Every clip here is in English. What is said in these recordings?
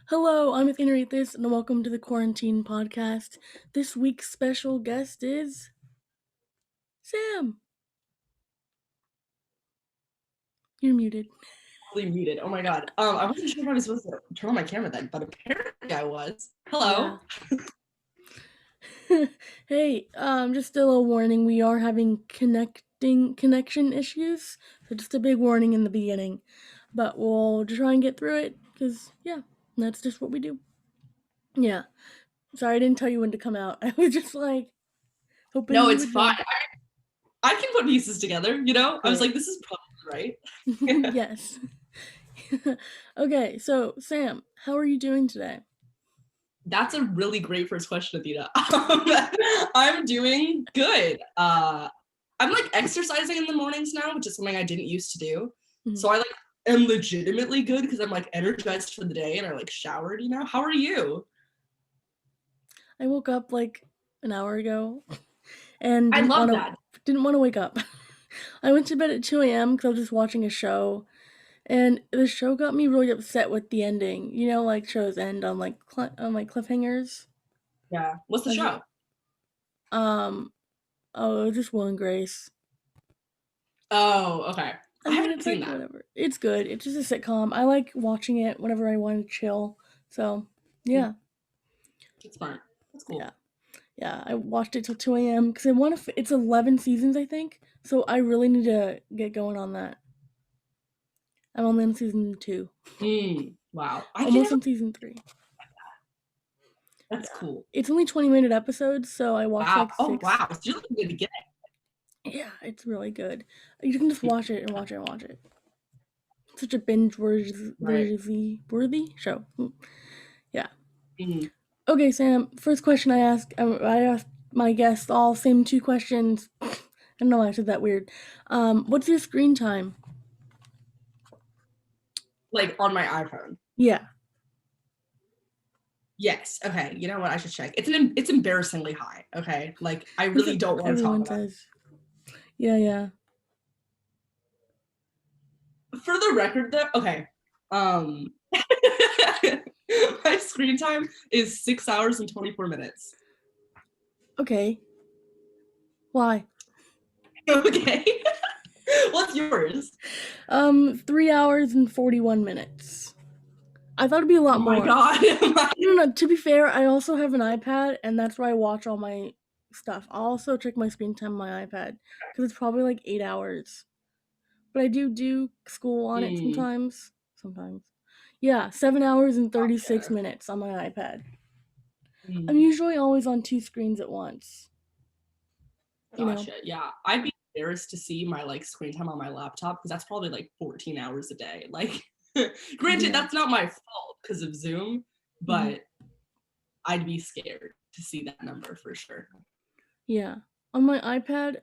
Hello, I'm Athena and welcome to the Quarantine podcast. This week's special guest is Sam. You're muted. Totally muted. Oh my god. I wasn't sure if I was supposed to turn on my camera then, but apparently I was. Hello. Yeah. Hey, just a little warning. We are having connection issues, so just a big warning in the beginning. But we'll try and get through it, because, yeah, that's just what we do. Yeah. Sorry, I didn't tell you when to come out. I was just like, hoping No, you it's would fine. know. I can put pieces together, you know? I was Great. like, this is probably right. Yes. Okay, so Sam, how are you doing today? That's a really great first question, Athena. I'm doing good. I'm like exercising in the mornings now, which is something I didn't used to do. So I like am legitimately good because I'm like energized for the day and I like showered, you know? How are you? I woke up like an hour ago and I didn't love want that. to wake up. I went to bed at 2 a.m. because I was just watching a show, and the show got me really upset with the ending. You know, like shows end on like cliffhangers. Yeah. What's the I just, show? oh, it was just Will and Grace. Oh, okay. I I mean, haven't it's seen like that. whatever. It's good. It's just a sitcom. I like watching it whenever I want to chill. So, yeah, It's smart. That's yeah. cool. Yeah, I watched it till 2 a.m. because I want to. It's 11 seasons, I think. So I really need to get going on that. I'm only on season 2, Wow. I can almost never. on season 3. That's Yeah, cool. it's only 20-minute episodes, so I watched Wow. like Oh, 6. wow. So you're looking good to get Yeah, it's really good. You can just it. watch it and watch it and watch it. Such a binge Right. worthy show. Yeah. Mm. Okay, Sam. First question I asked my guests all same 2 questions. I don't know why I said that weird. What's your screen time? Like on my iPhone. Yeah. Yes. Okay. You know what? I should check. It's embarrassingly high. Okay. Like I That's really what don't want to talk everyone about says. Yeah, yeah. it. For the record, though. Okay. Um. My screen time is 6 hours and 24 minutes. Okay. Why? Okay. What's yours? 3 hours and 41 minutes. I thought it'd be a lot Oh my more. god. No, to be fair, I also have an iPad, and that's where I watch all my stuff. I'll also check my screen time on my iPad, because it's probably like 8 hours. But I do school on it Mm. sometimes. Sometimes. Yeah, 7 hours and 36 Yeah. minutes on my iPad. I'm Mm. usually always on 2 screens at once, you know? Gotcha. Yeah. I'd be embarrassed to see my like screen time on my laptop because that's probably like 14 hours a day. Like, granted, Yeah. that's not my fault because of Zoom, Hmm. but I'd be scared to see that number for sure. Yeah. On my iPad,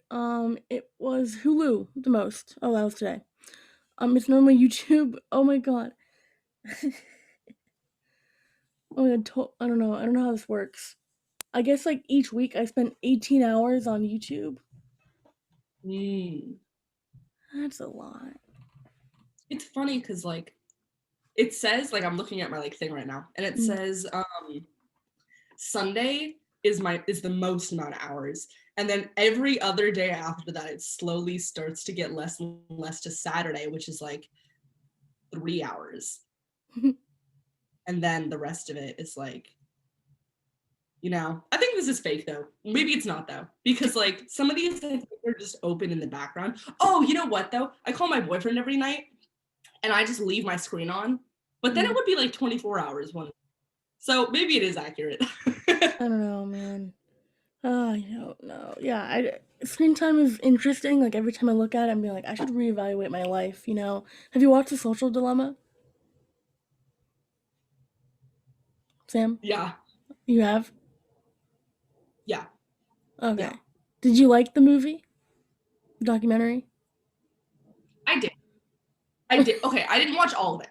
it was Hulu the most. Oh, that was today. It's normally YouTube. Oh my god. Oh my god, I don't know. I don't know how this works. I guess like each week I spent 18 hours on YouTube. Mm. That's a lot. It's funny because like it says like I'm looking at my like thing right now, and it Mm. says Sunday is the most amount of hours. And then every other day after that, it slowly starts to get less and less to Saturday, which is like 3 hours. And then the rest of it is like, I think this is fake though. Maybe it's not though, because like some of these I think are just open in the background. Oh, you know what though? I call my boyfriend every night and I just leave my screen on, but then it Mm. would be like 24 hours one. So maybe it is accurate. I don't know, man. I don't know. Yeah, screen time is interesting. Like every time I look at it, I'm being like, I should reevaluate my life. You know? Have you watched The Social Dilemma, Sam? Yeah, You have. yeah, yeah. Okay. Did you like the movie, the documentary? I did. I did. Okay, I didn't watch all of it.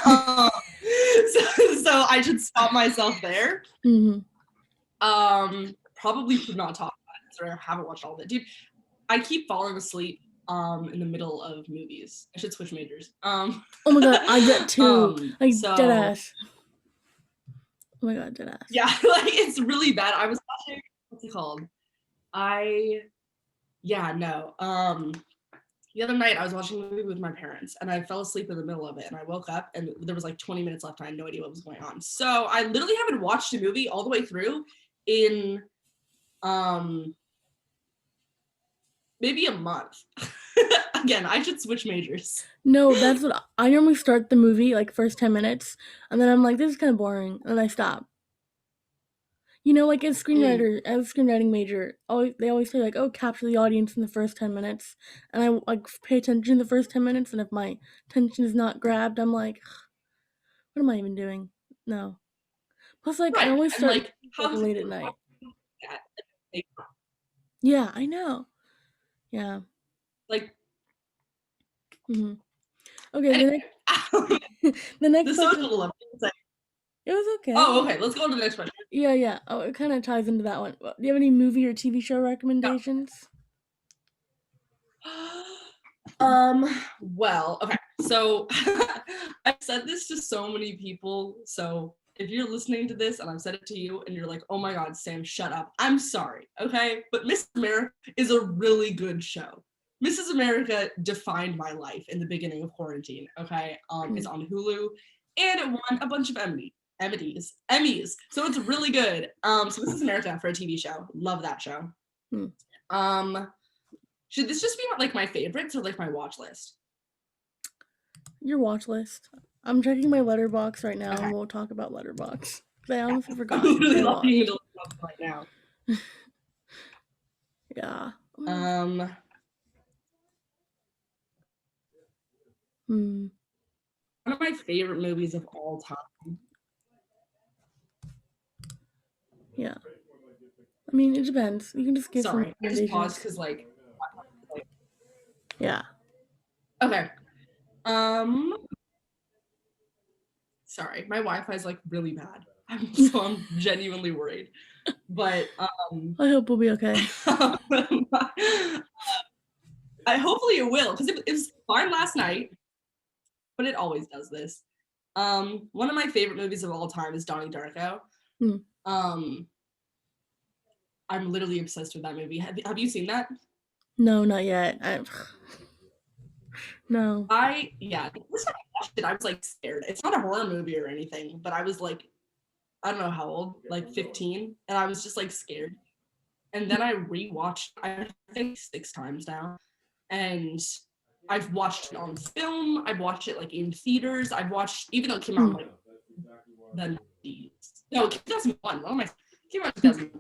um, so I should stop myself there. Mm-hmm. Probably should not talk about it, or I haven't watched all of it. Dude, I keep falling asleep in the middle of movies. I should switch majors. Oh my god, I get two. Like dead So ass. Oh my god, deadass. Yeah, like it's really bad. I was watching, what's it called? The other night I was watching a movie with my parents and I fell asleep in the middle of it and I woke up and there was like 20 minutes left and I had no idea what was going on. So I literally haven't watched a movie all the way through in maybe a month. Again, I should switch majors. No, that's what I normally start the movie, like first 10 minutes, and then I'm like, this is kind of boring, and I stop. You know, like as a screenwriting major, they always say like, oh, capture the audience in the first 10 minutes, and I like pay attention to the first 10 minutes, and if my attention is not grabbed, I'm like, what am I even doing? No. Plus, like, I Right. always And start like how late at night. Yeah, I know. Yeah. Like Mm-hmm. Okay, anyway, the next the question. social dilemma. It was okay. Oh, okay. Let's go on to the next question. Yeah. Oh, it kind of ties into that one. Do you have any movie or TV show recommendations? Well, okay. So I've said this to so many people. So if you're listening to this and I've said it to you and you're like, oh my God, Sam, shut up. I'm sorry. Okay. But Miss America is a really good show. Mrs. America defined my life in the beginning of quarantine. Okay. It's on Hulu and it won a bunch of Emmys. So it's really good. So Mrs. America for a TV show. Love that show. Should this just be like my favorites or like my watch list? Your watch list. I'm checking my letterbox right now, Okay. and we'll talk about letterbox. I honestly forgot. I'm literally logging into letterbox right now. Yeah. One of my favorite movies of all time. Yeah. I mean, it depends. You can just give some recommendations. I just paused because like. Yeah. Okay. Sorry, my Wi-Fi is like really bad. I'm genuinely worried. But I hope we'll be okay. Hopefully it will, because it was fine last night, but it always does this. One of my favorite movies of all time is Donnie Darko. I'm literally obsessed with that movie. Have you seen that? No, not yet. No. The first time I watched it, I was like scared. It's not a horror movie or anything, but I was like, I don't know how old, like 15, and I was just like scared. And then I rewatched, I think 6 times now, and I've watched it on film. I've watched it like in theaters. I've watched, even though it came out like the 90s. No, 2001. Oh my, it came out 2000.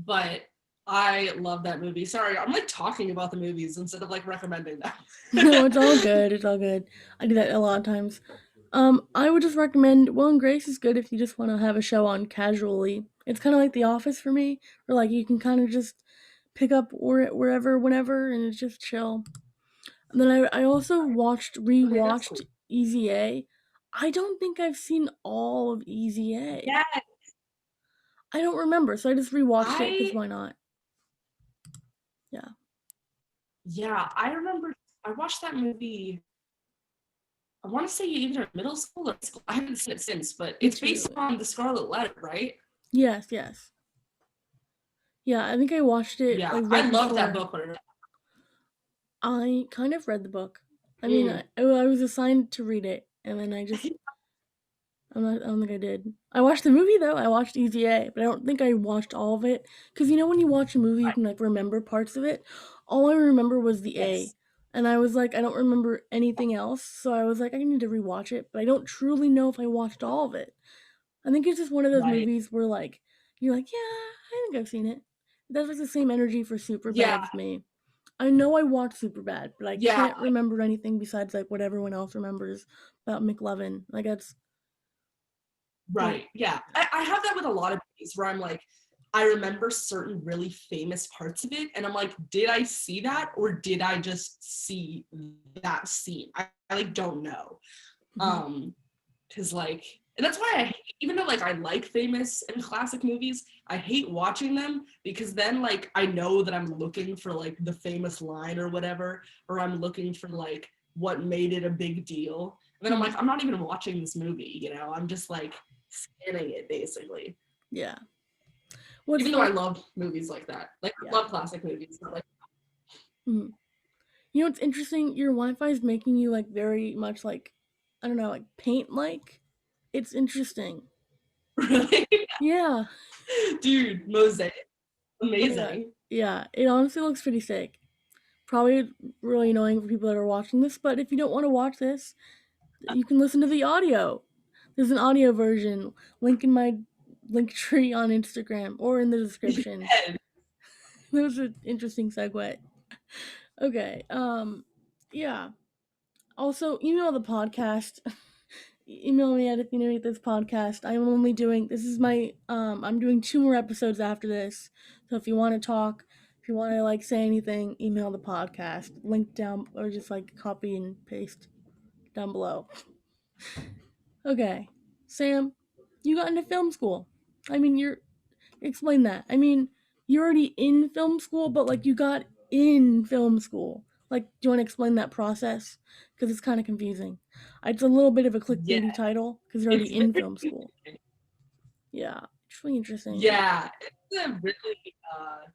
But I love that movie. Sorry, I'm like talking about the movies instead of like recommending them. No, it's all good. It's all good. I do that a lot of times. I would just recommend Will and Grace is good if you just want to have a show on casually. It's kind of like The Office for me, where like you can kind of just pick up wherever, whenever, and it's just chill. And then I also rewatched Cool. Easy A. I don't think I've seen all of Easy A. Yeah. I don't remember, so I just rewatched it because why not? Yeah. Yeah, I remember I watched that movie. I want to say either middle school or school. I haven't seen it since, but it's based on The Scarlet Letter, right? Yes. Yeah, I think I watched it. Yeah, like, right I love that before. book. I kind of read the book. I mean, I was assigned to read it, and then I don't think I did. I watched the movie though. I watched Easy A, but I don't think I watched all of it. Cause you know when you watch a movie, you can like remember parts of it. All I remember was the A, and I was like, I don't remember anything else. So I was like, I need to rewatch it, but I don't truly know if I watched all of it. I think it's just one of those movies where like you're like, yeah, I think I've seen it. That's like the same energy for Superbad with me. I know I watched Superbad, but I can't remember anything besides like what everyone else remembers about McLovin. Like that's right. Yeah, I have that with a lot of movies where I'm like, I remember certain really famous parts of it, and I'm like, did I see that or did I just see that scene? I like don't know. Because like, and that's why even though like I like famous and classic movies, I hate watching them because then like I know that I'm looking for like the famous line or whatever, or I'm looking for like what made it a big deal. And then I'm like, I'm not even watching this movie, you know? I'm just like scanning it basically. Yeah. Even though I love movies like that. Like, I love classic movies. But like, you know what's interesting? Your Wi-Fi is making you like very much like, I don't know, like paint-like. It's interesting. really? Yeah. Dude, mosaic. Amazing. Yeah, it honestly looks pretty sick. Probably really annoying for people that are watching this, but if you don't want to watch this, you can listen to the audio. There's an audio version. Link in my link tree on Instagram or in the description. Yes. That was an interesting segue. Okay. Yeah. Also, email the podcast. Email me at athenarethispodcasts. I'm only doing this is my I'm doing 2 more episodes after this. So if you want to talk, if you want to like say anything, email the podcast. Link down or just like copy and paste down below. Okay. Sam, you got into film school. I mean, explain that. I mean, you're already in film school, but like you got in film school. Like, do you want to explain that process? Because it's kind of confusing. It's a little bit of a Yeah. clickbaity title because you're It's already in very film school. Yeah, it's really interesting. Yeah, it's a really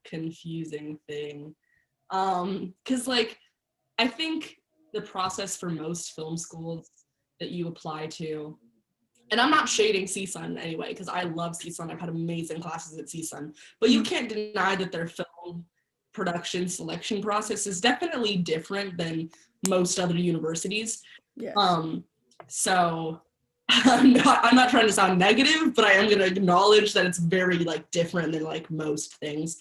confusing thing. Because like I think the process for most film schools that you apply to, and I'm not shading CSUN in any way because I love CSUN. I've had amazing classes at CSUN, but you can't deny that their film production selection process is definitely different than most other universities. Yes. So I'm not trying to sound negative, but I am going to acknowledge that it's very like different than like most things.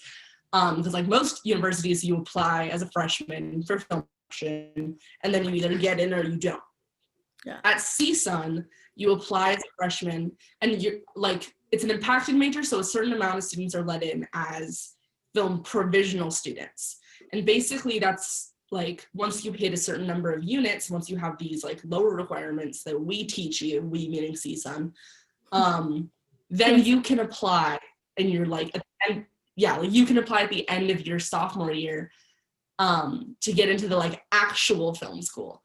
Because like most universities, you apply as a freshman for film production, and then you either get in or you don't. Yeah. At CSUN, you apply as a freshman, and you're like it's an impacted major, so a certain amount of students are let in as film provisional students, and basically that's like once you hit a certain number of units, once you have these like lower requirements that we teach you, we meaning CSUN, then you can apply, and you're like, and yeah, like you can apply at the end of your sophomore year to get into the like actual film school.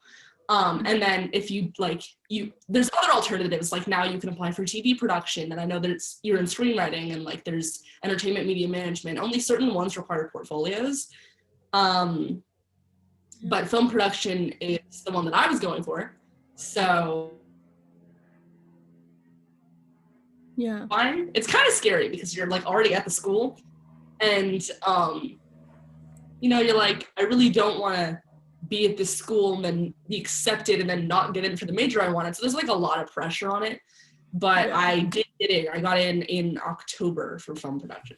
And then if you like there's other alternatives, like now you can apply for TV production, and I know that you're in screenwriting, and like there's entertainment media management. Only certain ones require portfolios. But film production is the one that I was going for. So yeah, it's kind of scary because you're like already at the school, and you know, you're like, I really don't want to be at this school and then be accepted and then not get in for the major I wanted. So there's like a lot of pressure on it. But I did get in. I got in October for film production.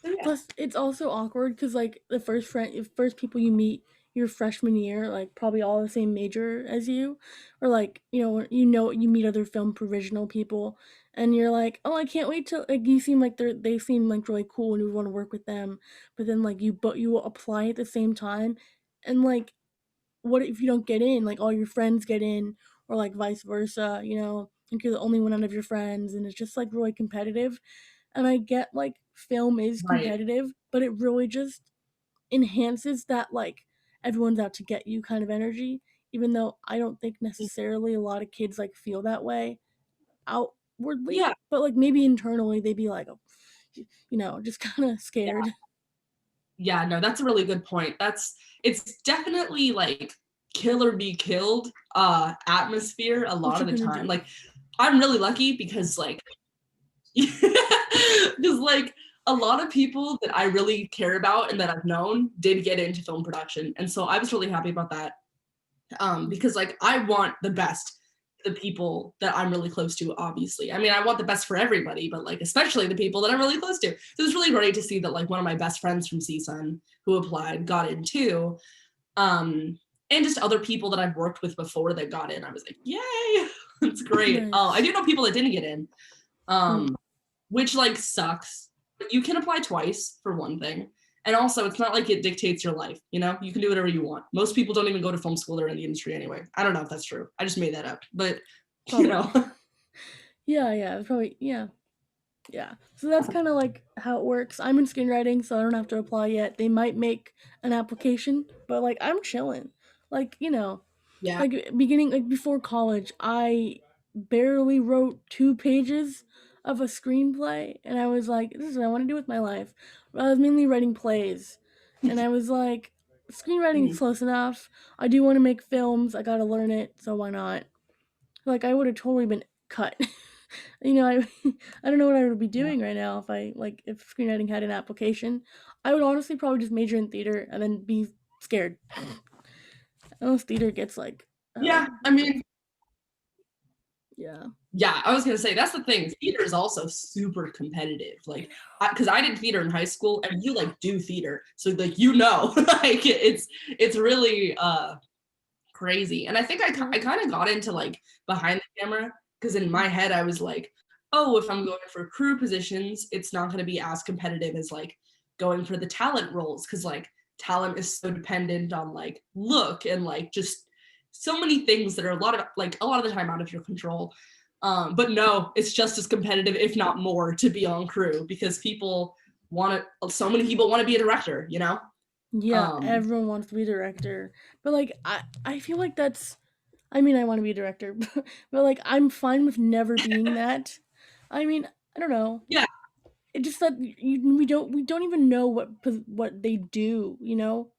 So, yeah. Plus, it's also awkward because like the first people you meet your freshman year, like probably all the same major as you, or like you meet other film provisional people, and you're like, oh, I can't wait to like you seem like they seem like really cool and you want to work with them, but then like you apply at the same time, and like what if you don't get in? Like all your friends get in, or like vice versa, like you're the only one out of your friends, and it's just like really competitive. And I get like film is competitive, but it really just enhances that like everyone's out to get you kind of energy, even though I don't think necessarily a lot of kids like feel that way outwardly. Yeah. But like maybe internally they'd be like, oh, just kind of scared. Yeah, no, that's a really good point. It's definitely like kill or be killed atmosphere a lot of the time. Like I'm really lucky because like because like a lot of people that I really care about and that I've known did get into film production, and so I was really happy about that. Because like I want the best for the people that I'm really close to, obviously. I mean, I want the best for everybody, but like especially the people that I'm really close to. So it's really great to see that like one of my best friends from CSUN who applied got in too. And just other people that I've worked with before that got in. I was like, yay, it's great. Nice. I do know people that didn't get in. Which like sucks. But you can apply twice for one thing. And also it's not like it dictates your life, you know? You can do whatever you want. Most people don't even go to film school, they're in the industry anyway. I don't know if that's true. I just made that up. But probably. You know. Yeah, probably yeah. So that's kind of like how it works. I'm in screenwriting, so I don't have to apply yet. They might make an application, but like I'm chilling. Like, Yeah. Like beginning, like before college, I barely wrote 2 pages of a screenplay, and I was like, "This is what I want to do with my life." But I was mainly writing plays, and I was like, "Screenwriting is Mhm. close enough. I do want to make films. I gotta learn it, so why not?" Like I would have totally been cut. I I don't know what I would be Yeah. doing right now if screenwriting had an application. I would honestly probably just major in theater and then be scared. Unless theater gets like Yeah, I gets mean, yeah. yeah, I was gonna say that's the thing. Theater is also super competitive. Like, because I did theater in high school, and you like do theater, so like like it's really crazy. And I think Yeah. I kind of got into like behind the camera because in my head I was like, oh, if I'm going for crew positions, it's not going to be as competitive as like going for the talent roles because like talent is so dependent on like look and like just so many things that are a lot of the time out of your control. But no, it's just as competitive, if not more, to be on crew because so many people want to be a director, you know? Yeah, Um, everyone wants to be a director. But like I feel like that's I mean I want to be a director, but like I'm fine with never being that. I mean, I don't know. yeah, It just that we don't even know what they do,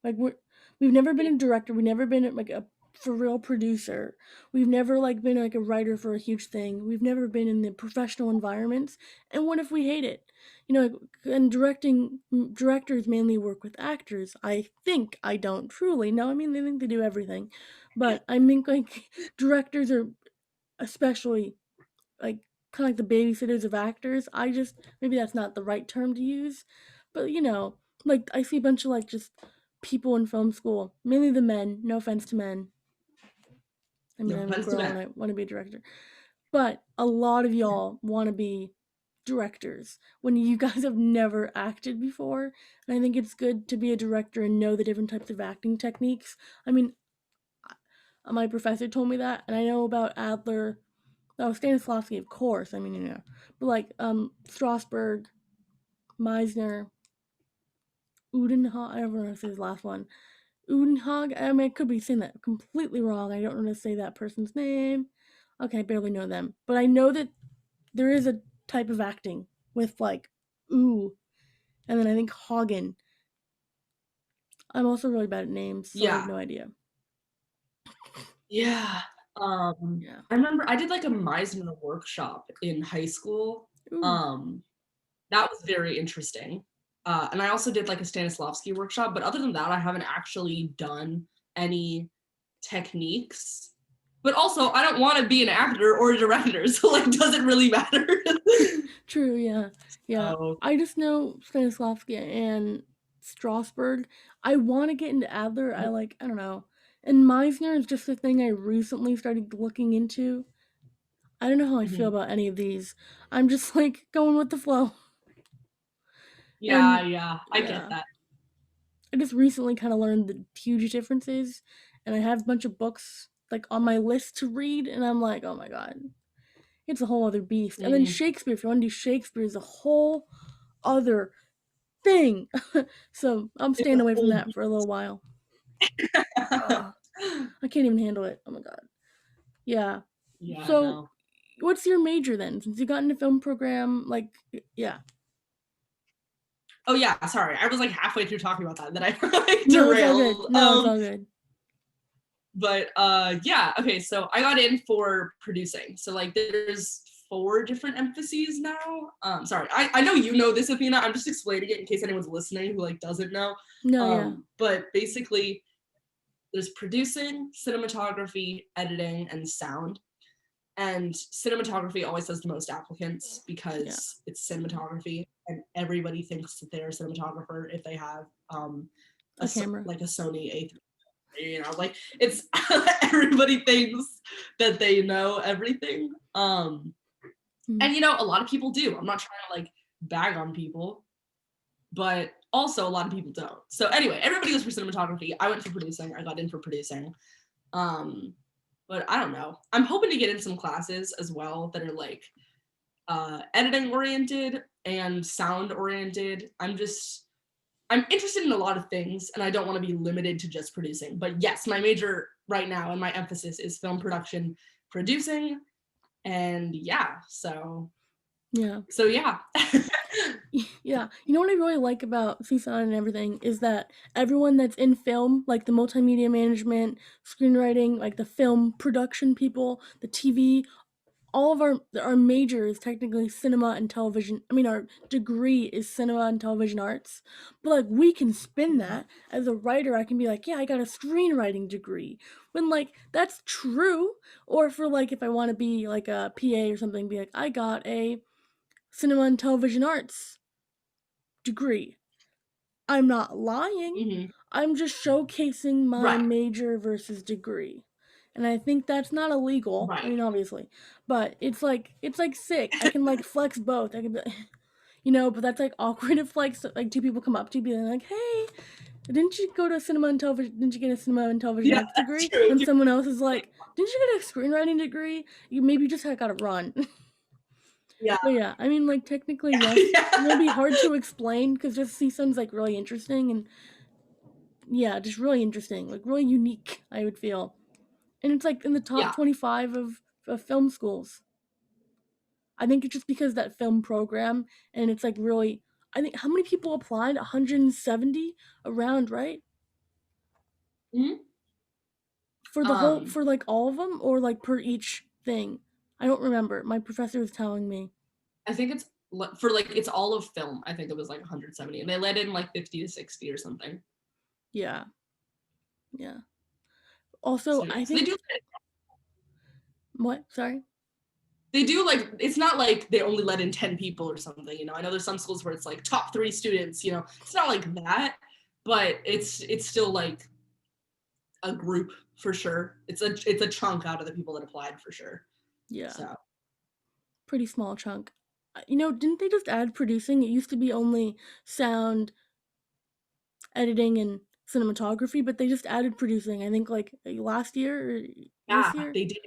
like we've never been a director, we've never been like a for real producer, we've never like been like a writer for a huge thing, we've never been in the professional environments, and what if we hate it, like, and directors mainly work with actors. I think, I don't truly know, I mean they think they do everything, but I think like directors are especially like kind of like the babysitters of actors. I just maybe that's not the right term to use, but like I see a bunch of like just people in film school, mainly the men. No offense to men. I mean, no I'm a offense to girl men. and I want to be a director, but a lot of y'all want to be directors when you guys have never acted before. And I think it's good to be a director and know the different types of acting techniques. I mean, my professor told me that, and I know about Adler. Oh, Stanislavski, of course. I mean, but like Strasberg, Meisner, Udenhag. I don't know how to say his last one. Udenhag. I mean, I could be saying that completely wrong. I don't know how to say that person's name. Okay, I barely know them, but I know that there is a type of acting with like ooh, and then I think Hagen. I'm also really bad at names, so I have Yeah. no idea. Yeah. Yeah. I remember I did like a Meisner workshop in high school. Ooh. Um, that was very interesting. And I also did like a Stanislavski workshop, but other than that, I haven't actually done any techniques. But also, I don't want to be an actor or a director, so like, does it really matter? True, yeah. Yeah. So, I just know Stanislavski and Strasberg. I want to get into Adler. I don't know. And Meisner is just a thing I recently started looking into. I don't know how I feel mhm. about any of these. I'm just like going with the flow. Yeah, And yeah, I get yeah, that. I just recently kind of learned the huge differences. And I have a bunch of books like on my list to read. And I'm like, oh my God, it's a whole other beast. And then Mm, Shakespeare, if you want to do Shakespeare, is a whole other thing. So I'm it's staying a away from whole that for a little while. beat. Ugh, I can't even handle it. Oh my God. Yeah. Yeah, So no. what's your major then? Since you got into film program, like, yeah. Oh yeah, sorry. I was like halfway through talking about that, then I like No, it's all good. derailed. No, it's all good. But yeah, okay, so I got in for producing. So like there's 4 different emphases now. Sorry, I know you know this, Athena. I'm just explaining it in case anyone's listening who like doesn't know. No, yeah. But basically there's producing, cinematography, editing, and sound. And cinematography always has the most applicants Yeah. because it's cinematography and everybody thinks that they're a cinematographer if they have A camera. like a Sony A3, like it's everybody thinks that they know everything. Mm. And a lot of people do. I'm not trying to like bag on people, but also a lot of people don't. So anyway, everybody goes for cinematography. I went for producing. I got in for producing. Um, but I don't know. I'm hoping to get in some classes as well that are like editing oriented and sound oriented. I'm interested in a lot of things and I don't want to be limited to just producing. But yes, my major right now, and my emphasis is film production, producing, and yeah. So Yeah. yeah. Yeah. You know what I really like about CSUN and everything is that everyone that's in film, like the multimedia management, screenwriting, like the film production people, the TV, all of our major is technically cinema and television. I mean, our degree is cinema and television arts. But like we can spin that as a writer. I can be like, yeah, I got a screenwriting degree. When like that's true. Or for like if I want to be like a PA or something, be like, I got a cinema and television arts degree. I'm not lying. Mm-hmm. I'm just showcasing my Right. major versus degree. And I think that's not illegal. I Right. mean, obviously, but it's like sick. I can like flex both. I can be, you know, but that's like awkward if like two people come up to you and be like, "Hey, didn't you go to cinema and television? Didn't you get a cinema and television Yeah, arts that's degree?" true. And someone else is like, "Didn't you get a screenwriting degree? You maybe just gotta run." Yeah. But yeah, I mean, like technically, yes, it will be Yeah. hard to explain because just CSUN's like really interesting and yeah, just really interesting, like really unique, I would feel. And it's like in the top Yeah. 25 of film schools. I think it's just because that film program and it's like really I think how many people applied? 170 around, right? Mhm. For the whole Um, for like all of them or like per each thing. I don't remember. My professor was telling me. I think it's for like it's all of film. I think it was like 170, and they let in like 50 to 60 or something. Yeah. Yeah. So Also, yeah, I so they think do. what? Sorry. They do like it's not like they only let in 10 people or something. You know, I know there's some schools where it's like top 3 students. You know, it's not like that, but it's still like a group for sure. It's a chunk out of the people that applied for sure. Yeah. So Pretty small chunk. You know, didn't they just add producing? It used to be only sound, editing, and cinematography, but they just added producing. I think like last year or yeah, this year. they did.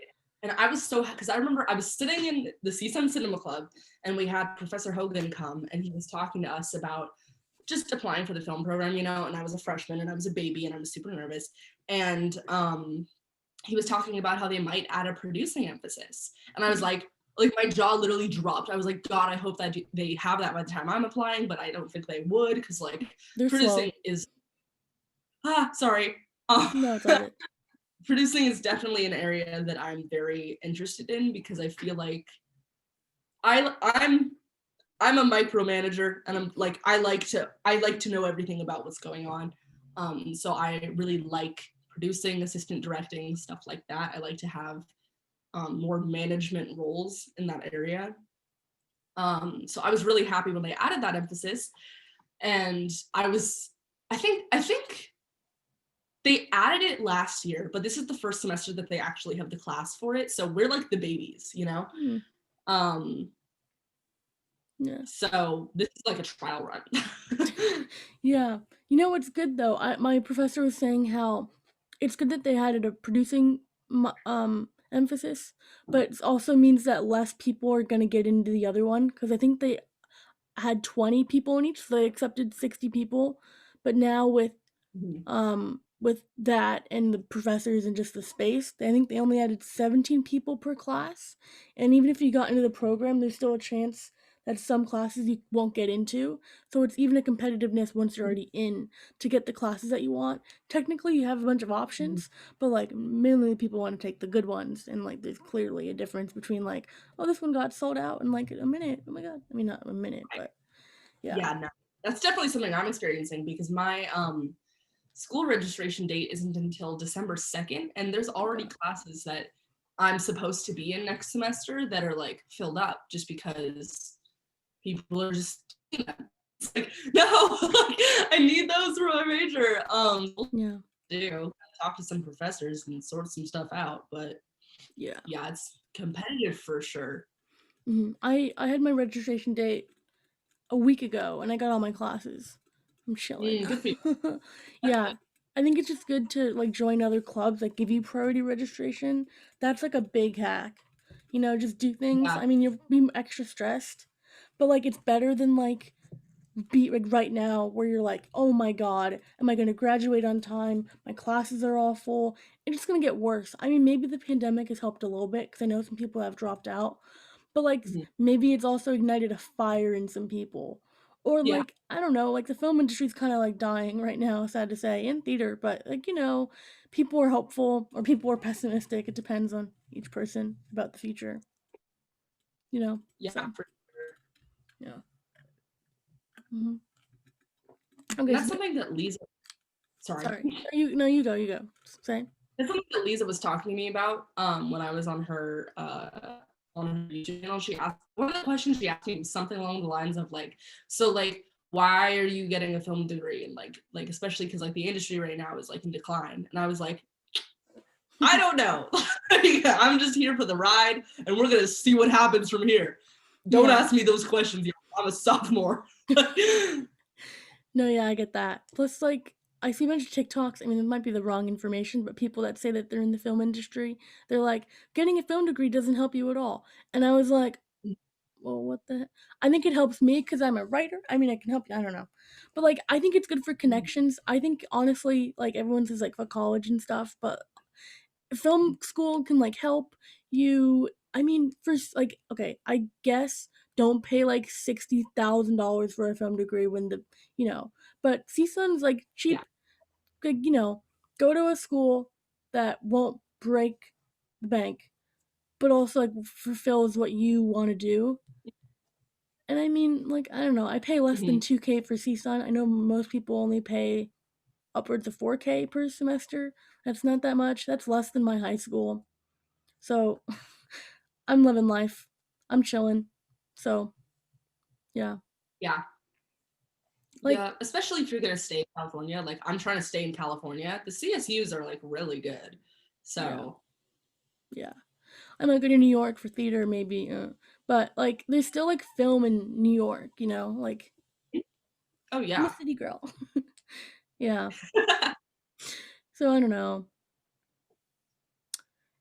And I was so because I remember I was sitting in the CSUN Cinema Club and we had Professor Hogan come and he was talking to us about just applying for the film program, you know, and I was a freshman and I was a baby and I was super nervous. And he was talking about how they might add a producing emphasis. And I was like my jaw literally dropped. I was like, God, I hope that they have that by the time I'm applying, but I don't think they would because like They're producing slow. is sorry. No, it's all good. Producing is definitely an area that I'm very interested in because I feel like I'm I'm a micromanager and I'm like I like to know everything about what's going on. So I really like producing, assistant directing, stuff like that. I like to have more management roles in that area. So I was really happy when they added that emphasis, and I think they added it last year, but this is the first semester that they actually have the class for it. So we're like the babies, you know? Hmm. Um, Yeah. so this is like a trial run. Yeah. You know what's good though? My professor was saying how it's good that they added a producing emphasis, but it also means that less people are gonna get into the other one because I think they had 20 people in each, so they accepted 60 people. But now with that and the professors and just the space, I think they only added 17 people per class. And even if you got into the program, there's still a chance that some classes you won't get into. So it's even a competitiveness once you're already in to get the classes that you want. Technically, you have a bunch of options, but like mainly people want to take the good ones. And like there's clearly a difference between like, oh, this one got sold out in like a minute. Oh my God. I mean, not a minute, but yeah. Yeah, no, that's definitely something I'm experiencing because my school registration date isn't until December 2nd, and there's already Okay. classes that I'm supposed to be in next semester that are like filled up just because people are just it's like no like, I need those for my major. Yeah. Do talk to some professors and sort some stuff out, but Yeah. yeah, it's competitive for sure. I had my registration date a week ago and I got all my classes. I'm chilling. Good for you. Yeah. I think it's just good to like join other clubs that give you priority registration. That's like a big hack. Just do things. Yeah. I mean, you'll be extra stressed, but like it's better than like beat like right now where you're like, oh my god, am I going to graduate on time? My classes are all full. It's just going to get worse. I mean, maybe the pandemic has helped a little bit because I know some people have dropped out, but like Mhm. maybe it's also ignited a fire in some people. Or Yeah, like, I don't know, like the film industry's kind of like dying right now, sad to say, in theater, but like, people are hopeful or people are pessimistic. It depends on each person about the future, yeah, so for sure. yeah. hmm And Okay, that's so something that Lisa, sorry, sorry. No, you go. Say. that's something that Lisa was talking to me about when I was on her YouTube channel. She asked one of the questions she asked me was something along the lines of like, so like, why are you getting a film degree? And like especially because like the industry right now is like in decline. And I was like, I don't know. I'm just here for the ride, and we're gonna see what happens from here. Don't Yeah. ask me those questions yet. I'm a sophomore. No, yeah, I get that. Plus, like, I see a bunch of TikToks. I mean, it might be the wrong information, but people that say that they're in the film industry, they're like, getting a film degree doesn't help you at all. And I was like, well, what the heck? I think it helps me because I'm a writer. I mean, I can help you. I don't know. But, like, I think it's good for connections. I think, honestly, like, everyone says, like, for college and stuff, but film school can like help you. I mean, first, like, okay, I guess don't pay like $60,000 for a film degree when but CSUN's like Yeah. cheap. Like, go to a school that won't break the bank, but also like fulfills what you want to do. And I mean, like, I don't know, I pay less than Mhm. 2K for CSUN. I know most people only pay upwards of 4K per semester. That's not that much. That's less than my high school. So I'm living life. I'm chilling. So yeah, Yeah. like Yeah, especially if you're gonna stay in California. Like I'm trying to stay in California. The CSUs are like really good. yeah, So yeah. I might go to New York for theater, maybe, but like there's still like film in New York. Like oh I'm a yeah. city girl. Yeah. So I don't know.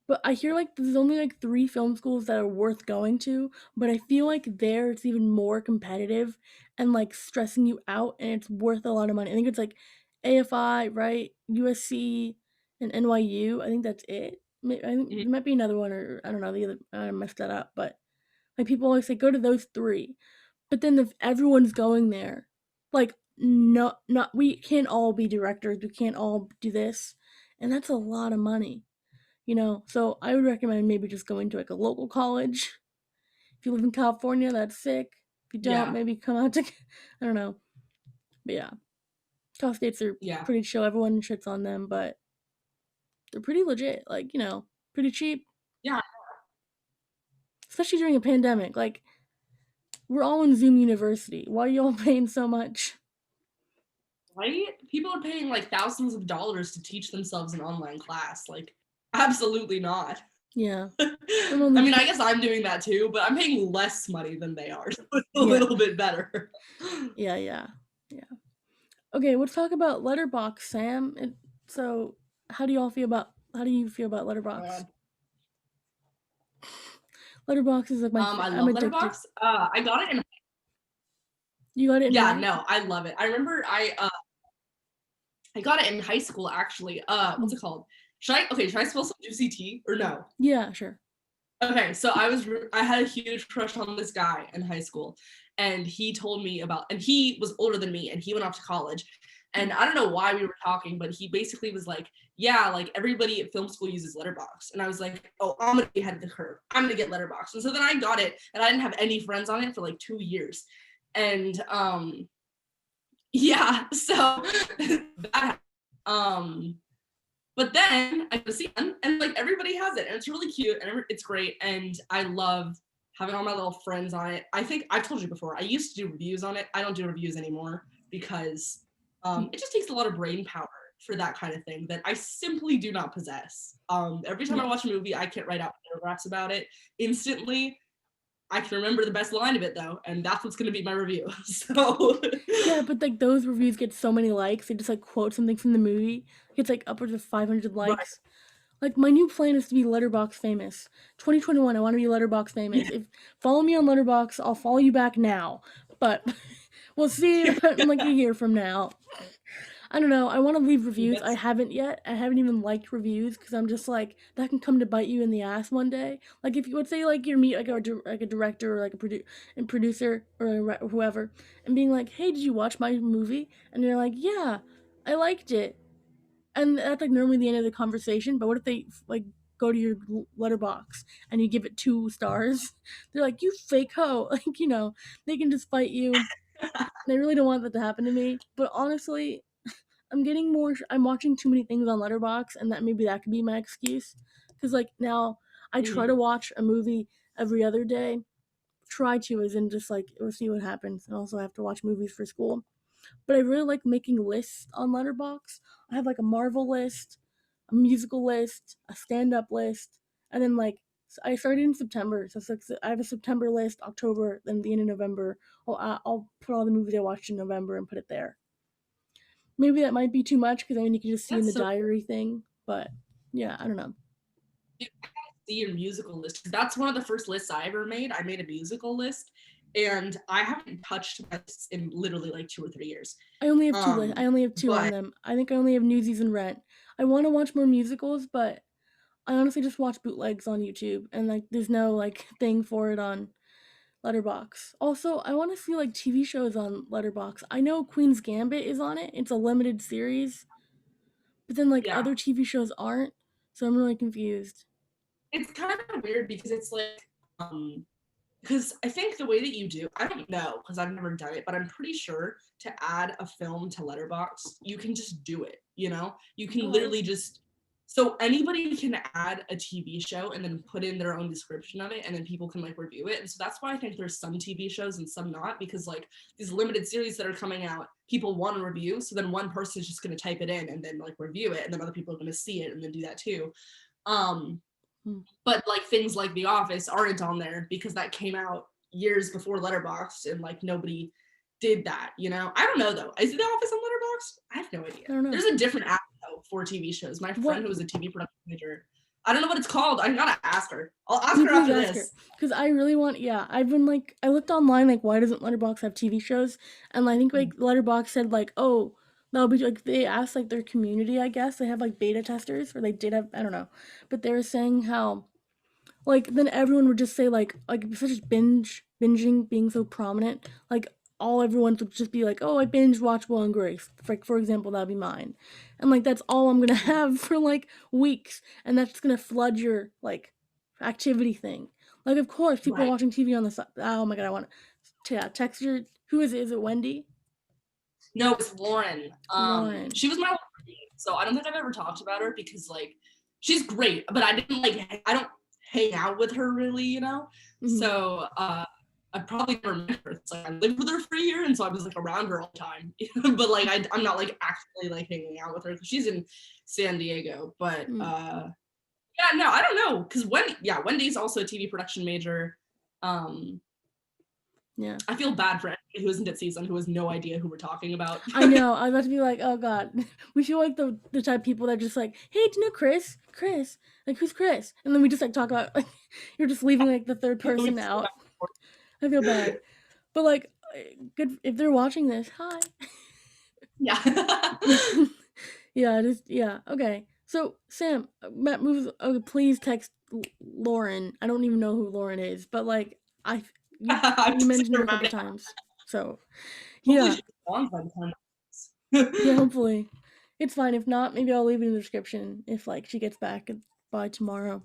But I hear like there's only like 3 film schools that are worth going to, but I feel like there it's even more competitive and like stressing you out, and it's worth a lot of money. I think it's like AFI, right? USC and NYU. I think that's it. I think Mhm. there might be another one, or I don't know. The other I messed that up, but like people always say go to those 3. But then if everyone's going there, like no, not we can't all be directors. We can't all do this, and that's a lot of money. So I would recommend maybe just going to like a local college. If you live in California, that's sick. If you don't, Yeah. maybe come out to I don't know. But yeah, Cal States are Yeah. pretty chill. Everyone shits on them, but they're pretty legit. Like, pretty cheap, Yeah. especially during a pandemic. Like, we're all in Zoom University. Why are y'all paying so much? Right? People are paying like thousands of dollars to teach themselves an online class. Like, absolutely not. Yeah, I'm I only mean, I paying. guess I'm doing that too, but I'm paying less money than they are. So it's a Yeah, little bit better. yeah. Okay, let's talk about Letterbox, Sam. So, how do you feel about Letterbox? God. Letterbox is like I I'm love addicted. Letterbox. I got it in You got it in yeah, high? no, I love it. I remember I got it in high school actually. What's Mm. it called? Should I spill some juicy tea or no? Yeah, sure. Okay, so I had a huge crush on this guy in high school, and he told me about, and he was older than me, and he went off to college, and Mm. I don't know why we were talking, but he basically was like, yeah, like everybody at film school uses Letterboxd, and I was like, oh, I'm gonna be ahead of the curve. I'm gonna get Letterboxd, and so then I got it, and I didn't have any friends on it for like 2 years, and yeah, so that but then I go to see them, and like everybody has it, and it's really cute, and it's great, and I love having all my little friends on it. I think I've told you before. I used to do reviews on it. I don't do reviews anymore because Mm. it just takes a lot of brain power for that kind of thing that I simply do not possess. Every time I Yeah. watch a movie, I can't write out paragraphs about it instantly. I can remember the best line of it though, and that's what's going to be my review. So Yeah, but like those reviews get so many likes. They just like quote something from the movie. It's like upwards of 500 right, likes. Like my new plan is to be Letterbox famous. 2021, I want to be Letterbox famous. yeah, If follow me on Letterbox, I'll follow you back now. But We'll see in like a year from now. I don't know. I want to leave reviews. I That's haven't yet. I haven't even liked reviews because I'm just like that can come to bite you in the ass one day. Like if you would say like you meet like a director or like a producer or whoever, and being like, "Hey, did you watch my movie?" And you're like, "Yeah, I liked it." And that's like normally the end of the conversation. But what if they like go to your letterbox and you give it 2 stars? They're like, "You fake hoe!" Like they can just fight you. And I really don't want that to happen to me. But honestly, I'm getting more. I'm watching too many things on Letterbox, and that maybe that could be my excuse. Because like now, I try mhm. to watch a movie every other day. Try to, as in just like we'll see what happens. And also, I have to watch movies for school. But I really like making lists on Letterbox. I have like a Marvel list, a musical list, a stand-up list, and then like I started in September, so I have a September list, October, then the end of November. I'll put all the movies I watched in November and put it there. Maybe that might be too much because I mean you can just see in That's the so diary thing, but yeah, I don't know. see your musical list. That's one of the first lists I ever made. I made a musical list, and I haven't touched my lists in literally like 2 or 3 years. I only have two. I Um, only have two on but them. I think I only have Newsies and Rent. I want to watch more musicals, but I honestly just watch bootlegs on YouTube, and like there's no like thing for it on Letterbox. Also, I want to see like TV shows on Letterbox. I know Queen's Gambit is on it. It's a limited series, but then like yeah, other TV shows aren't. So I'm really confused. it's kind of weird because it's like because I think the way that you do, I don't know because I've never done it, but I'm pretty sure to add a film to Letterboxd, you can just do it. You can Oh, literally just so anybody can add a TV show and then put in their own description of it, and then people can like review it. And so that's why I think there's some TV shows and some not because like these limited series that are coming out, people want to review, so then one person is just going to type it in and then like review it, and then other people are going to see it and then do that too. Um, hmm. but like things like The Office aren't on there because that came out years before Letterboxd and like nobody did that. I don't know though. Is The Office on Letterboxd? I have no idea. I don't know There's a different app though for TV shows. My friend what. who was a TV production manager, I don't know what it's called. I gotta ask her. I'll ask Can you her please after ask her? this. Because I really want. Yeah, I've been like, I looked online like, why doesn't Letterbox have TV shows? And I think like Letterbox said like, oh, that'll be like they asked like their community. I guess they have like beta testers, or they did have. I don't know, but they were saying how like then everyone would just say like such as binging being so prominent, like all everyone would just be like, oh, I binge watch Will and Grace, for example, that'd be mine, and like that's all I'm gonna have for like weeks, and that's just gonna flood your like activity thing. Like of course people are Right. watching TV on the side. Oh my god, I want to text your who is it? Is it Wendy? No, it's Lauren. Lauren. She was my roommate, so I don't think I've ever talked about her because like she's great, but I don't hang out with her really. Mm-hmm. So I probably never met her. It's like I lived with her for a year, and so I was like around her all the time. But like I'm not like actually like hanging out with her because she's in San Diego. But Mm. yeah, no, I don't know because Wendy's also a TV production major. Um, Yeah. I feel bad for anybody who isn't at season who has no idea who we're talking about. I know. I was about to be like, oh god. We feel like the type of people that just like, hey, do you know Chris? Chris. Like, who's Chris? And then we just like talk about like you're just leaving like the third person out. I feel bad. But like good if they're watching this, hi. Yeah. Yeah, just yeah. Okay. So Sam, Matt moves. Okay, please text Lauren. I don't even know who Lauren is, but like I'm you just mentioned her a couple right. times. So Hopefully yeah, she responds by the time. yeah. Hopefully, it's fine. If not, maybe I'll leave it in the description if like she gets back by tomorrow.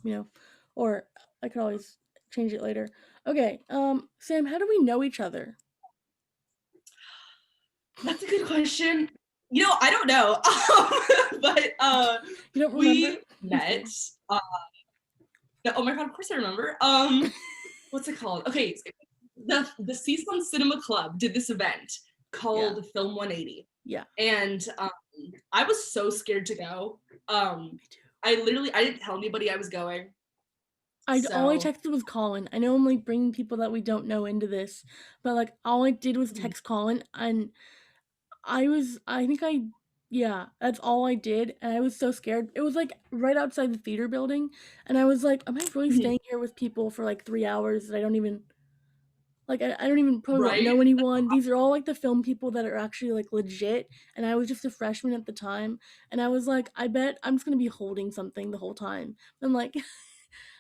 Or I could always change it later. Okay. Sam, how do we know each other? That's a good question. I don't know. But You don't remember? we met. Uh, oh my god, of course I remember. What's it called? Okay, the Season Cinema Club did this event Yeah. called Film 180, Yeah. and I was so scared to go. Me too. I didn't tell anybody I was going. All I So texted was Colin. I know I'm like bringing people that we don't know into this, but like all I did was mhm, text Colin, and I think yeah, that's all I did, and I was so scared. It was like right outside the theater building, and I was like, am I really mhm. staying here with people for like 3 hours that I don't even? Like, I don't even probably won't Right? know anyone. These are all, like, the film people that are actually, like, legit, and I was just a freshman at the time, and I was like, "I bet I'm just gonna be holding something the whole time." I'm like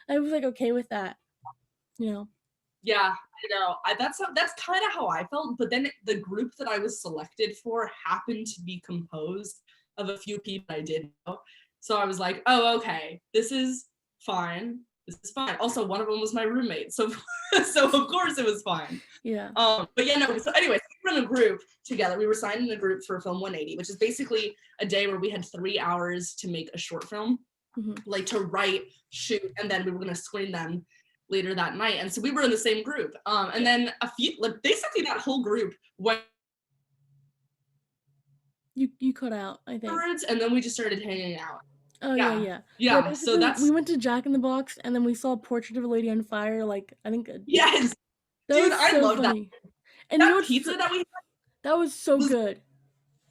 I was, like, okay with that, you know? Yeah, I know. That's kind of how I felt. But then the group that I was selected for happened to be composed of a few people I did know. So I was like, oh, okay, this is fine. This is fine. Also, one of them was my roommate, so so of course it was fine. Yeah. But yeah, no. So anyways, we were in a group together. We were signed in a group for Film 180, which is basically a day where we had 3 hours to make a short film, Mhm. like to write, shoot, and then we were gonna screen them later that night. And so we were in the same group. And Yeah. then basically that whole group went You cut out, I think. afterwards, and then we just started hanging out. Oh, yeah, Yeah. yeah. Yeah, Yeah. So basically, we that's went to Jack in the Box, and then we saw Portrait of a Lady on Fire, like, I think, yes, that dude, was I so loved that. funny. And you know That what's pizza that we had that was so was good.